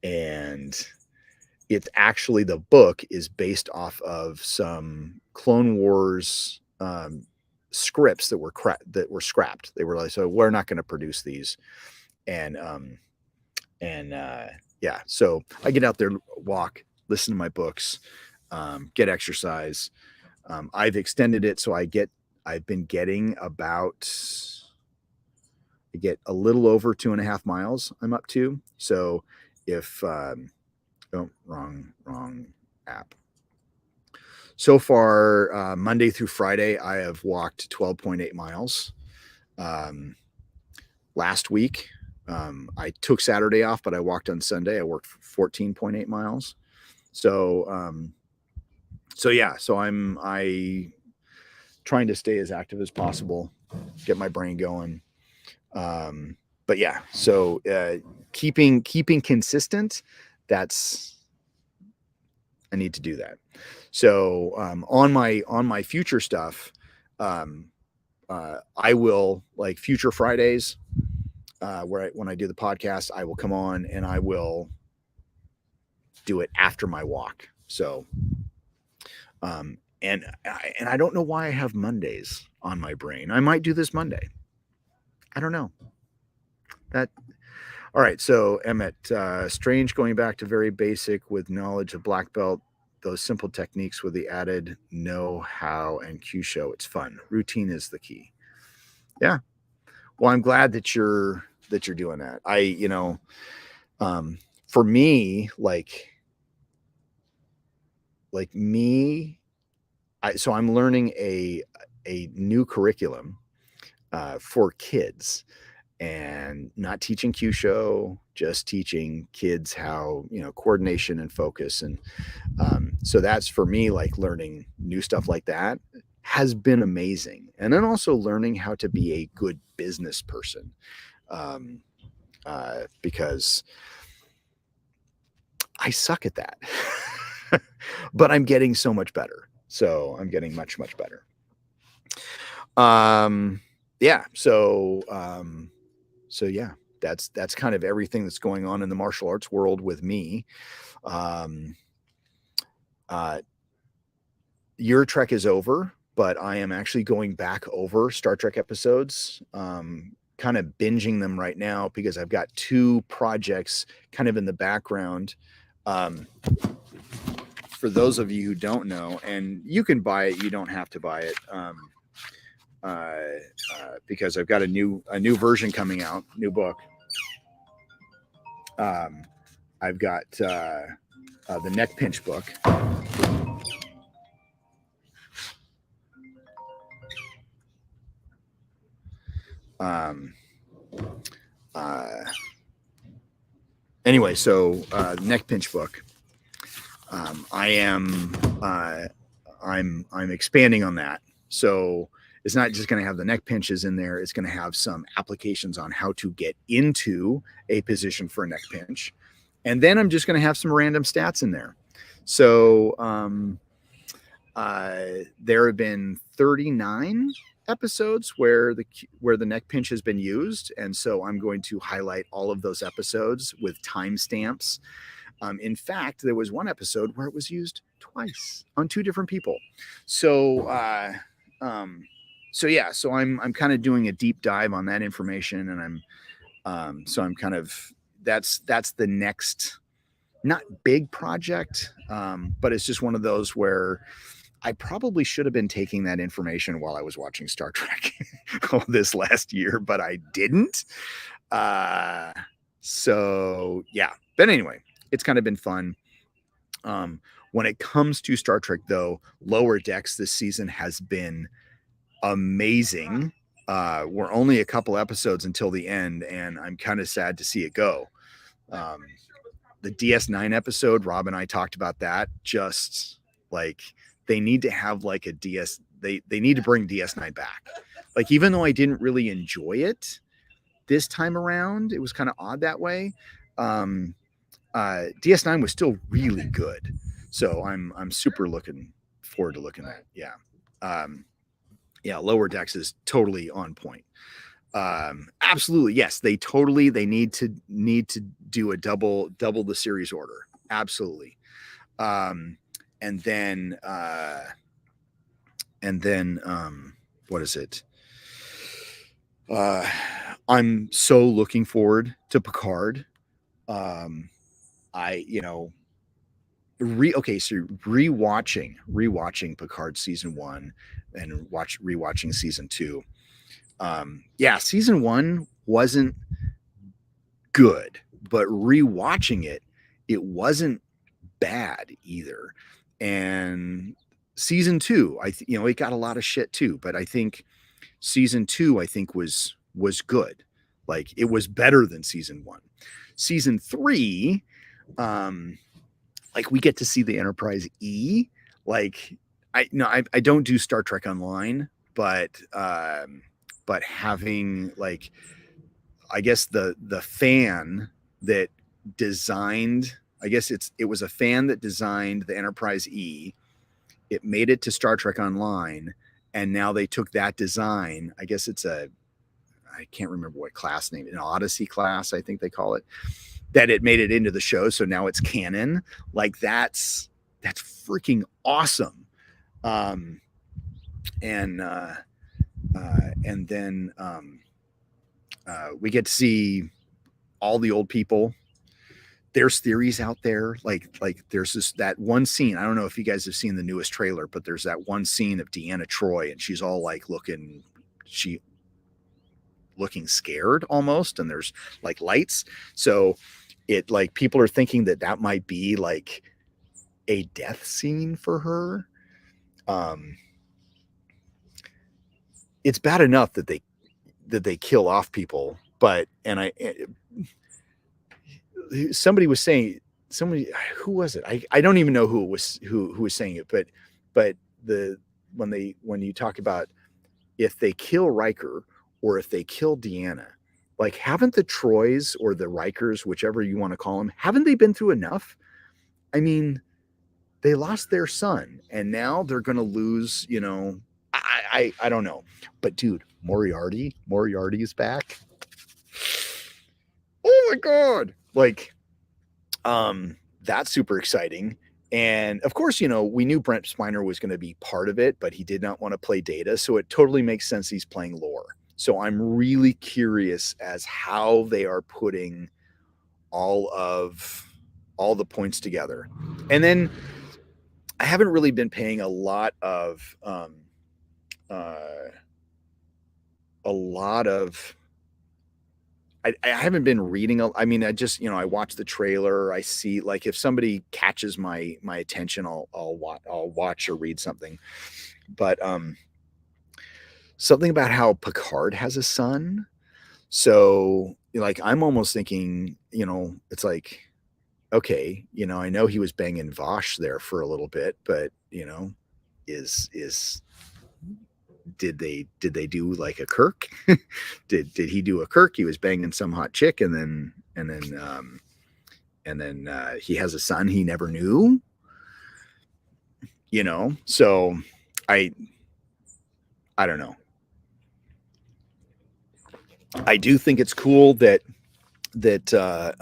Speaker 1: and it's actually, the book is based off of some Clone Wars scripts that were scrapped. They were like, so we're not going to produce these, and yeah. So I get out there, walk, listen to my books, get exercise. I've extended it, so I've been getting I get a little over 2.5 miles. I'm up to. So if wrong app. So far, Monday through Friday, I have walked 12.8 miles. Last week, I took Saturday off, but I walked on Sunday. I worked 14.8 miles. So, yeah, so I'm trying to stay as active as possible, get my brain going. But yeah, so keeping consistent, I need to do that. So on my future stuff, I will, like, future Fridays, when I do the podcast, I will come on and I will do it after my walk. So and I don't know why I have Mondays on my brain. I might do this Monday. I don't know. All right. So Emmett, strange going back to very basic with knowledge of black belt, those simple techniques with the added know-how and cue show. It's fun. Routine is the key. Yeah. Well, I'm glad that you're doing that. For me, so I'm learning a new curriculum for kids, and not teaching cue show, just teaching kids how, coordination and focus. And so that's, for me, like, learning new stuff like that has been amazing. And then also learning how to be a good business person, because I suck at that, but I'm getting so much better. So I'm getting much, much better. Yeah. So yeah, that's kind of everything that's going on in the martial arts world with me. Your Trek is over, but I am actually going back over Star Trek episodes, kind of binging them right now, because I've got 2 projects kind of in the background. For those of you who don't know, and you can buy it, you don't have to buy it. Because I've got a new version coming out, new book. I've got the Neck Pinch book. Anyway, so Neck Pinch book. I'm expanding on that. So it's not just going to have the neck pinches in there. It's going to have some applications on how to get into a position for a neck pinch. And then I'm just going to have some random stats in there. So there have been 39 episodes where the neck pinch has been used. And so I'm going to highlight all of those episodes with timestamps. In fact, there was one episode where it was used twice on two different people. So so I'm kind of doing a deep dive on that information, and I'm kind of that's the next, not big project, but it's just one of those where I probably should have been taking that information while I was watching Star Trek this last year, but I didn't. So yeah, but anyway, it's kind of been fun. When it comes to Star Trek, though, Lower Decks this season has been amazing. We're only a couple episodes until the end, and I'm kind of sad to see it go. The DS9 episode, Rob and I talked about that. Just like they need to have like a DS, they need to bring DS9 back. Like, even though I didn't really enjoy it this time around, it was kind of odd that way. DS9 was still really good, so I'm super looking forward to looking at it. Yeah, Lower Decks is totally on point. Absolutely, yes, they need to do a double the series order. Absolutely. And then what is it? I'm so looking forward to Picard. So rewatching Picard season 1 and rewatching season 2. Season 1 wasn't good, but rewatching it wasn't bad either. And season 2, it got a lot of shit too, but I think season 2 was good. Like, it was better than season 1. Season 3, like, we get to see the Enterprise E. Like, I don't do Star Trek Online, but having, like, I guess the fan that designed, I guess it was a fan that designed the Enterprise E. It made it to Star Trek Online, and now they took that design. I guess I can't remember what class name, an Odyssey class, I think they call it, that it made it into the show. So now it's canon. Like, that's freaking awesome. And then we get to see all the old people. There's theories out there. Like there's that one scene. I don't know if you guys have seen the newest trailer, but there's that one scene of Deanna Troi, and she's all like looking scared almost, and there's like lights. So it, like, people are thinking that might be like a death scene for her. It's bad enough that they kill off people, but somebody was saying, who was it? I don't even know who it was who was saying it, but when you talk about if they kill Riker or if they kill Deanna, like, haven't the Troys or the Rikers, whichever you want to call them, haven't they been through enough? I mean, they lost their son, and now they're going to lose, I don't know. But dude, Moriarty is back. Oh my God. Like, that's super exciting. And of course, we knew Brent Spiner was going to be part of it, but he did not want to play Data. So it totally makes sense he's playing Lore. So I'm really curious as how they are putting all the points together. And then I haven't really been paying a lot of I haven't been reading. I mean, I just, I watch the trailer. I see, like, if somebody catches my attention, I'll watch or read something. But something about how Picard has a son. So, like, I'm almost thinking, it's like, okay, I know he was banging Vosh there for a little bit, but is did they do like a Kirk? did he do a Kirk? He was banging some hot chick, and then he has a son he never knew. So I don't know. I do think it's cool that I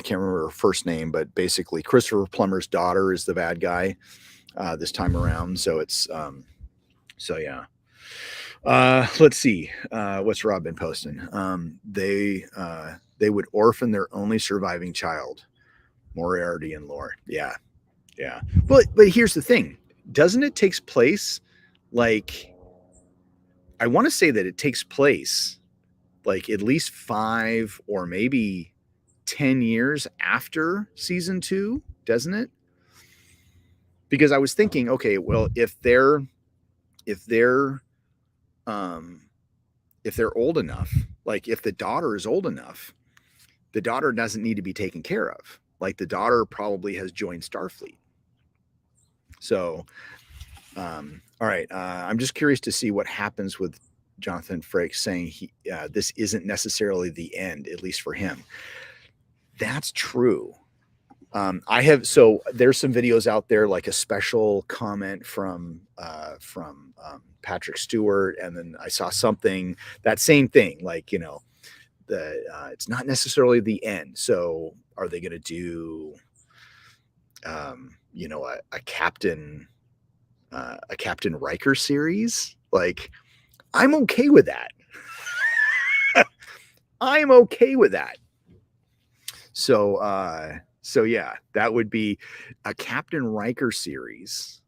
Speaker 1: can't remember her first name, but basically Christopher Plummer's daughter is the bad guy this time around. So it's so yeah. Let's see. What's Rob been posting? They would orphan their only surviving child, Moriarty and Lore. Yeah. But here's the thing. Doesn't it takes place like, I want to say that it takes place like at least 5 or maybe 10 years after season 2, doesn't it? Because I was thinking, okay, well, if they're old enough, like if the daughter is old enough, the daughter doesn't need to be taken care of. Like the daughter probably has joined Starfleet. So, all right. I'm just curious to see what happens with Jonathan Frakes saying this isn't necessarily the end, at least for him. That's true. So there's some videos out there, like a special comment from Patrick Stewart, and then I saw something, that same thing, like, it's not necessarily the end. So are they going to do, a Captain Riker series? Like, I'm okay with that. I'm okay with that. So yeah, that would be a Captain Riker series.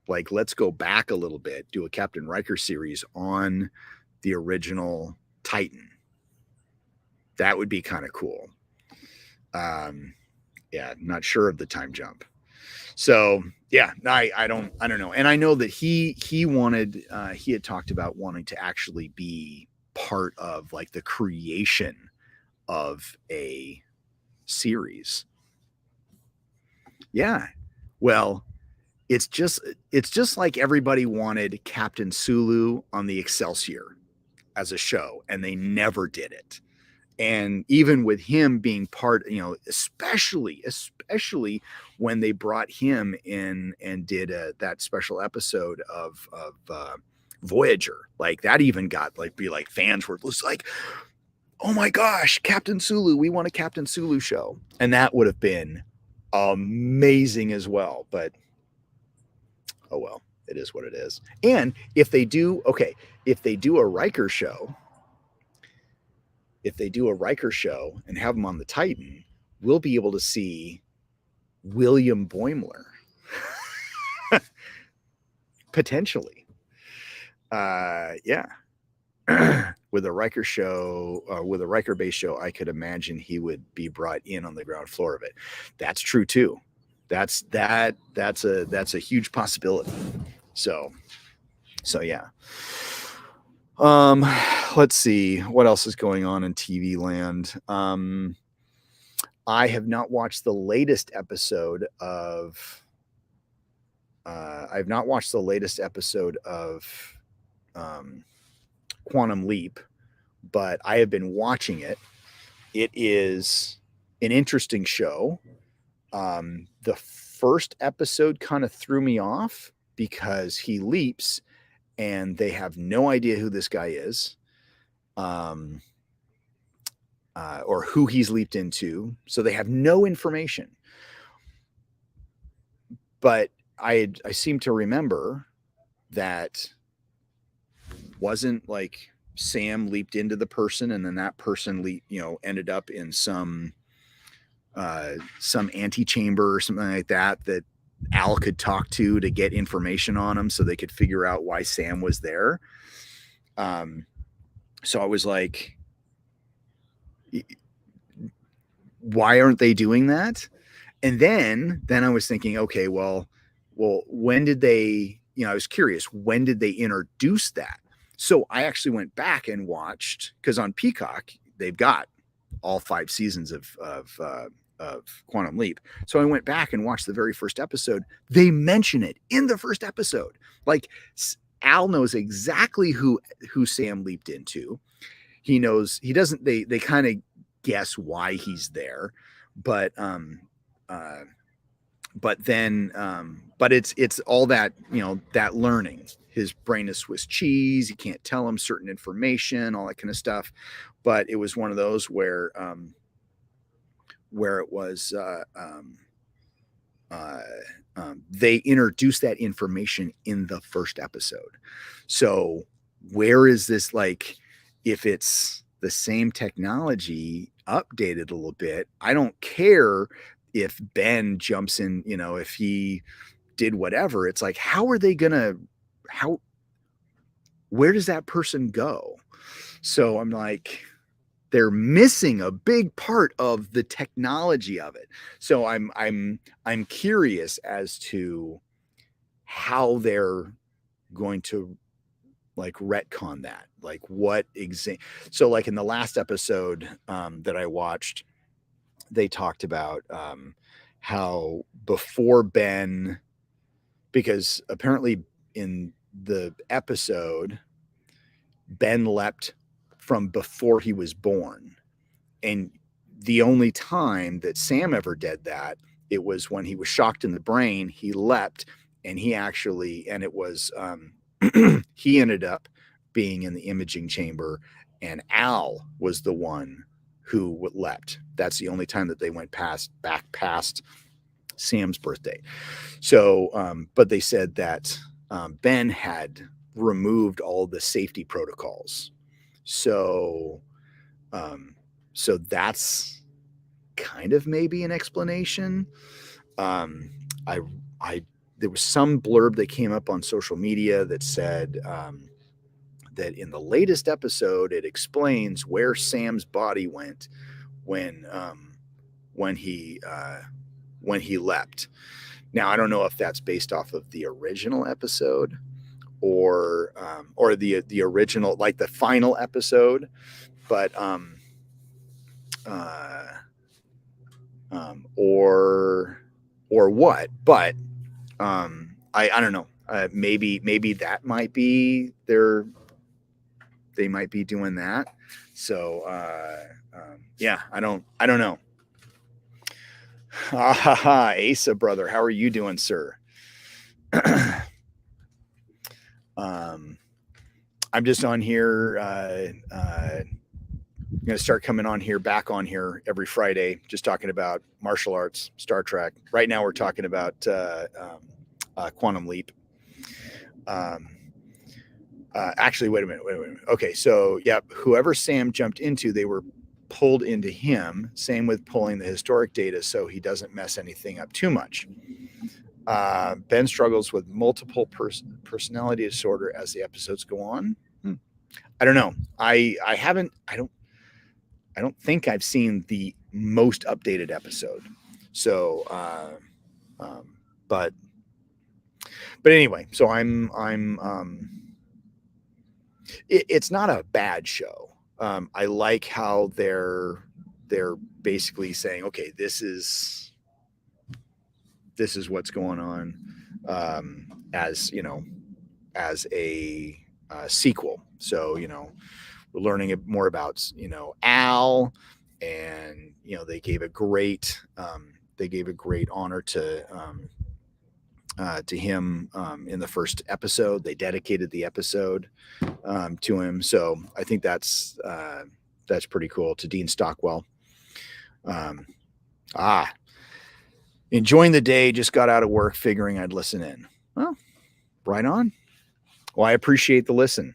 Speaker 1: Like, let's go back a little bit, do a Captain Riker series on the original Titan. That would be kind of cool. Yeah, not sure of the time jump. So yeah, I don't know. And I know that he had talked about wanting to actually be part of like the creation of a series. Yeah. Well, it's just like everybody wanted Captain Sulu on the Excelsior as a show, and they never did it. And even with him being part, especially when they brought him in and did that special episode of Voyager, like that even got like fans were just like, oh my gosh, Captain Sulu, we want a Captain Sulu show. And that would have been amazing as well. But oh well, it is what it is. And if they do a Riker show, and have him on the Titan, we'll be able to see William Boimler. Potentially. Yeah. With a Riker show, with a Riker-based show, I could imagine he would be brought in on the ground floor of it. That's true too. That's a huge possibility. So yeah. Let's see what else is going on in TV land. I have not watched the latest episode of Quantum Leap, but I have been watching it. It is an interesting show. The first episode kind of threw me off because he leaps and they have no idea who this guy is, or who he's leaped into. So they have no information. But I seem to remember that wasn't like Sam leaped into the person and then that person ended up in some antechamber or something like that Al could talk to get information on him so they could figure out why Sam was there. So I was like, why aren't they doing that? And then I was thinking, okay, well, when did they, I was curious, when did they introduce that? So I actually went back and watched, because on Peacock, they've got all 5 seasons of Quantum Leap. So I went back and watched the very first episode. They mention it in the first episode. Like, Al knows exactly who Sam leaped into. He knows, he doesn't, they kind of guess why he's there, but uh but it's all that, that learning. His brain is Swiss cheese. You can't tell him certain information, all that kind of stuff. But it was one of those where it was they introduced that information in the first episode. So where is this, like, if it's the same technology updated a little bit, I don't care if Ben jumps in, if he did whatever. It's like, how are they gonna, where does that person go? So I'm like, they're missing a big part of the technology of it. So I'm curious as to how they're going to, like, retcon that. Like, what so, like, in the last episode that I watched, they talked about how before Ben, because apparently in the episode, Ben leapt from before he was born. And the only time that Sam ever did that, it was when he was shocked in the brain. He leapt, and it was, he ended up being in the imaging chamber, and Al was the one who leapt. That's the only time that they went back past Sam's birthday. So, but they said that Ben had removed all the safety protocols. So, so that's kind of maybe an explanation. I there was some blurb that came up on social media that said that in the latest episode, it explains where Sam's body went when he leapt. Now, I don't know if that's based off of the original episode or the original, like the final episode, but or what. But I don't know. Maybe that might be they might be doing that. So yeah, I don't know. Asa, brother, how are you doing, sir? I'm just on here. I'm going to start coming on here, back on here every Friday, just talking about martial arts, Star Trek. Right now, we're talking about Quantum Leap. Actually, wait a minute. Okay, so yeah, whoever Sam jumped into, they were pulled into him. Same with pulling the historic data, so he doesn't mess anything up too much. Ben struggles with multiple personality disorder as the episodes go on. I don't know. I don't think I've seen the most updated episode. So, but anyway, so it's not a bad show. I like how they're basically saying, okay, this is what's going on, as as a sequel. So, we're learning more about, Al, and, they gave a great honor to him in the first episode. They dedicated the episode to him. So I think that's pretty cool. To Dean Stockwell. Enjoying the day. Just got out of work, figuring I'd listen in. Well, right on. Well, I appreciate the listen.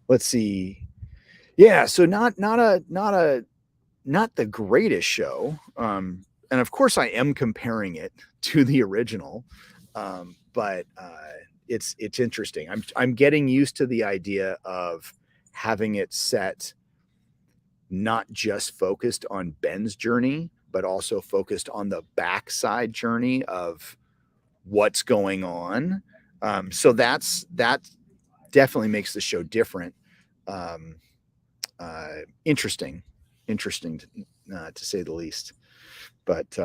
Speaker 1: Let's see. Yeah, so not the greatest show. And of course I am comparing it to the original. But it's interesting. I'm getting used to the idea of having it set not just focused on Ben's journey, but also focused on the backside journey of what's going on. So that definitely makes the show different. Um, interesting to say the least. But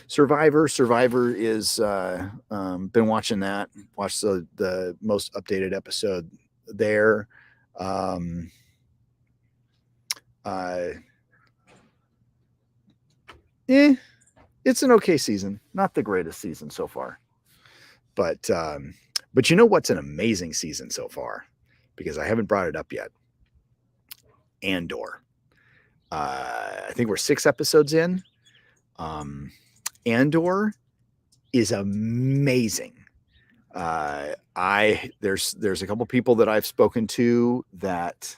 Speaker 1: Survivor is been watching that. Watched the most updated episode there. It's an okay season, not the greatest season so far. But you know what's an amazing season so far? Because I haven't brought it up yet. Andor. I think we're 6 episodes in. Andor is amazing. There's a couple people that I've spoken to that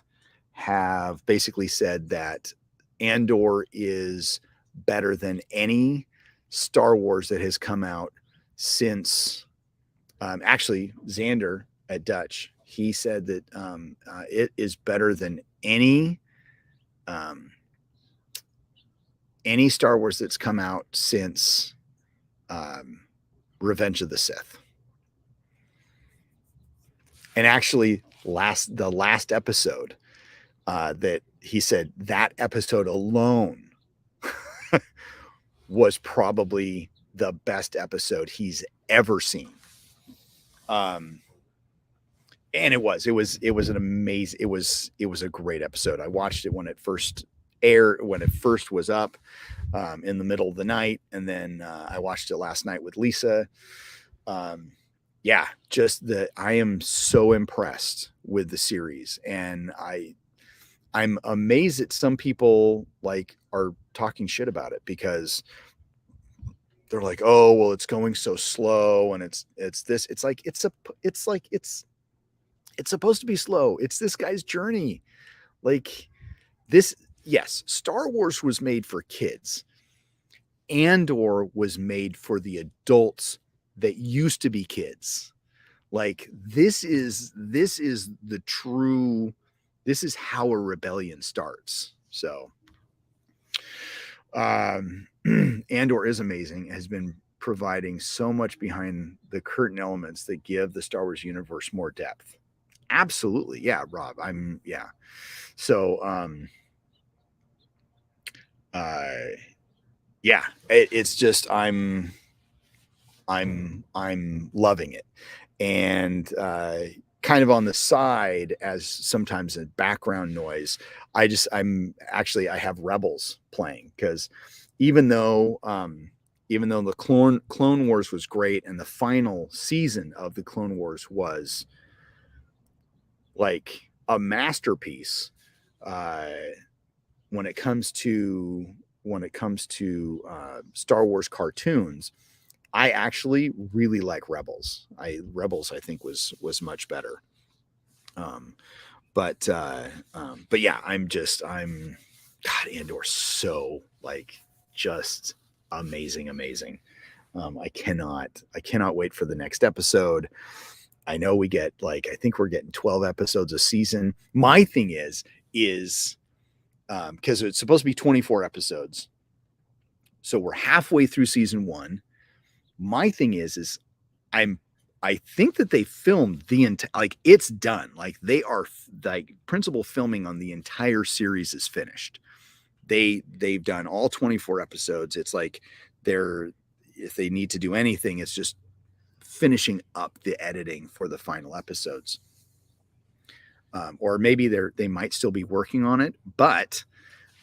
Speaker 1: have basically said that Andor is better than any Star Wars that has come out since actually Xander at Dutch. He said that it is better than any Star Wars that's come out since Revenge of the Sith. And actually, the last episode that he said that episode alone was probably the best episode he's ever seen. And it was an amazing, it was a great episode. I watched it when it first aired, when it first was up in the middle of the night. And then I watched it last night with Lisa. Yeah, I am so impressed with the series, and I'm amazed that some people like are talking shit about it because they're like, oh, well, it's going so slow, and it's this, it's supposed to be slow. It's this guy's journey. Like this, yes, Star Wars was made for kids. Andor was made for the adults that used to be kids. Like this is how a rebellion starts. So Andor is amazing, has been providing so much behind the curtain elements that give the Star Wars universe more depth. Absolutely. Yeah, Rob. So yeah, it's just I'm loving it. And kind of on the side, as sometimes a background noise, I have Rebels playing, because even though the Clone Wars was great, and the final season of the Clone Wars was like a masterpiece, when it comes to Star Wars cartoons, I actually really like Rebels. Rebels I think was much better. But yeah, I'm God, Andor so like just amazing. I cannot wait for the next episode. I know we get I think we're getting 12 episodes a season. My thing is because it's supposed to be 24 episodes. So we're halfway through season 1. My thing is I think that they filmed the entire, it's done. They are principal filming on the entire series is finished. They've done all 24 episodes. It's like if they need to do anything, it's just finishing up the editing for the final episodes. Or maybe they might still be working on it, but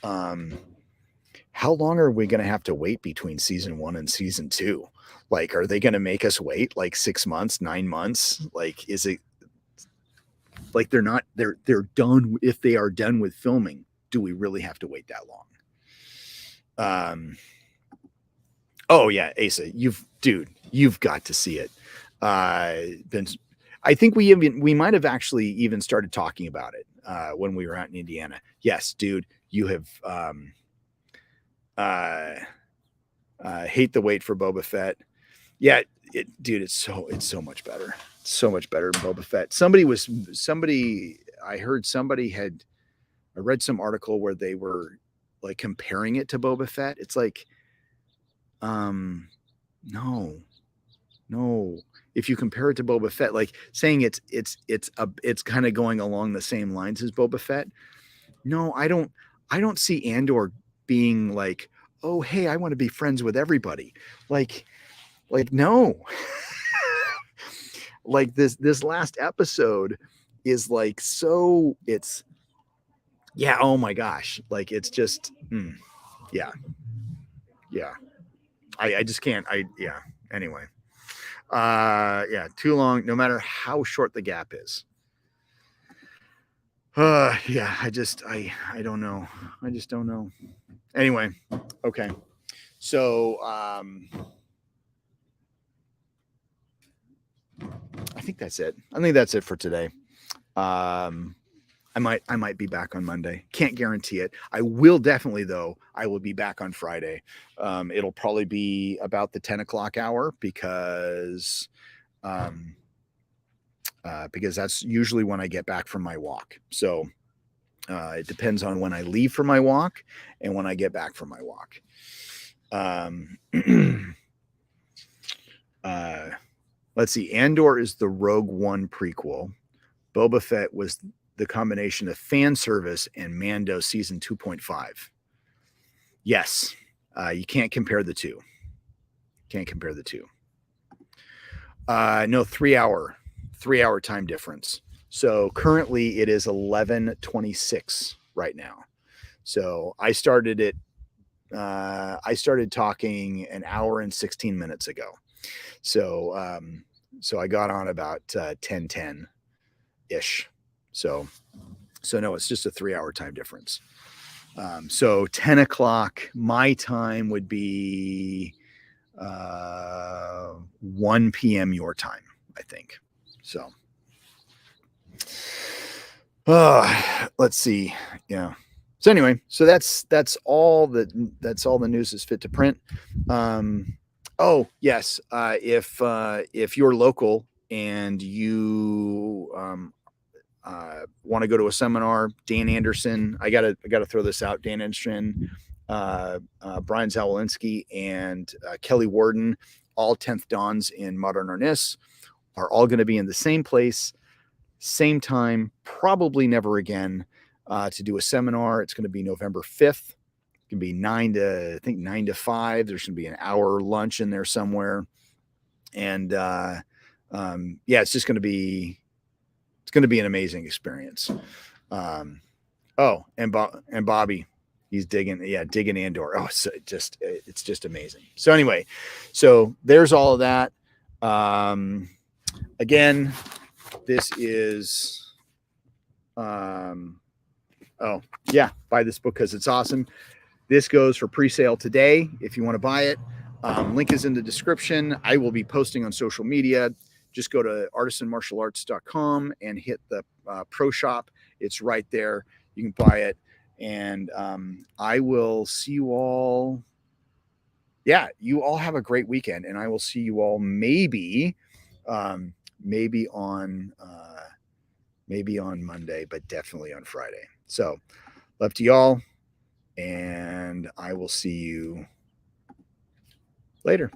Speaker 1: how long are we going to have to wait between season 1 and season 2? Are they going to make us wait 6 months, 9 months? Is it they're done? If they are done with filming, do we really have to wait that long? Oh yeah, Asa, you've got to see it. I think we might have actually even started talking about it when we were out in Indiana. Yes, dude, you have Hate the Wait for Boba Fett. Yeah, dude, it's so much better. So much better than Boba Fett. I read some article where they were like comparing it to Boba Fett. It's like, um, no, no. If you compare it to Boba Fett, like saying it's kind of going along the same lines as Boba Fett. No, I don't see Andor being like, oh hey, I want to be friends with everybody. Like no. Like this last episode is like so it's yeah, oh my gosh. Like it's just yeah, yeah. I just can't. Yeah. Anyway. Yeah, too long, no matter how short the gap is. Yeah, I don't know. I just don't know. Anyway, okay. So I think that's it. I think that's it for today. Um I might be back on Monday. Can't guarantee it. I will definitely though. I will be back on Friday. It'll probably be about the 10 o'clock hour because that's usually when I get back from my walk. So it depends on when I leave for my walk and when I get back from my walk. Let's see. Andor is the Rogue One prequel. Boba Fett was the combination of fan service and Mando season 2.5. Yes, you can't compare the two. Can't compare the two. No, 3 hour time difference. So currently it is 11:26 right now. So I started talking an hour and 16 minutes ago. So so I got on about 10:10 ish. So no, it's just a 3 hour time difference. So 10 o'clock my time would be 1 p.m. your time, I think. So let's see. Yeah. So anyway, so that's all the news is fit to print. Oh yes, if you're local and you want to go to a seminar, Dan Anderson, I gotta throw this out. Dan Anderson, Brian Zawolinsky, and Kelly Warden, all 10th Dawns in Modern Arnis, are all going to be in the same place, same time, probably never again, to do a seminar. It's going to be November 5th. It can be 9 to 5. There's going to be an hour lunch in there somewhere. And yeah, it's just going to be an amazing experience. Oh, and Bobby, he's digging Andor. Oh, so it's just amazing. So anyway, so there's all of that. Again, this is oh yeah, buy this book because it's awesome. This goes for pre-sale today if you want to buy it. Link is in the description. I will be posting on social media. Just go to artisanmartialarts.com and hit the pro shop. It's right there. You can buy it. And I will see you all. Yeah, you all have a great weekend. And I will see you all maybe on Monday, but definitely on Friday. So love to y'all. And I will see you later.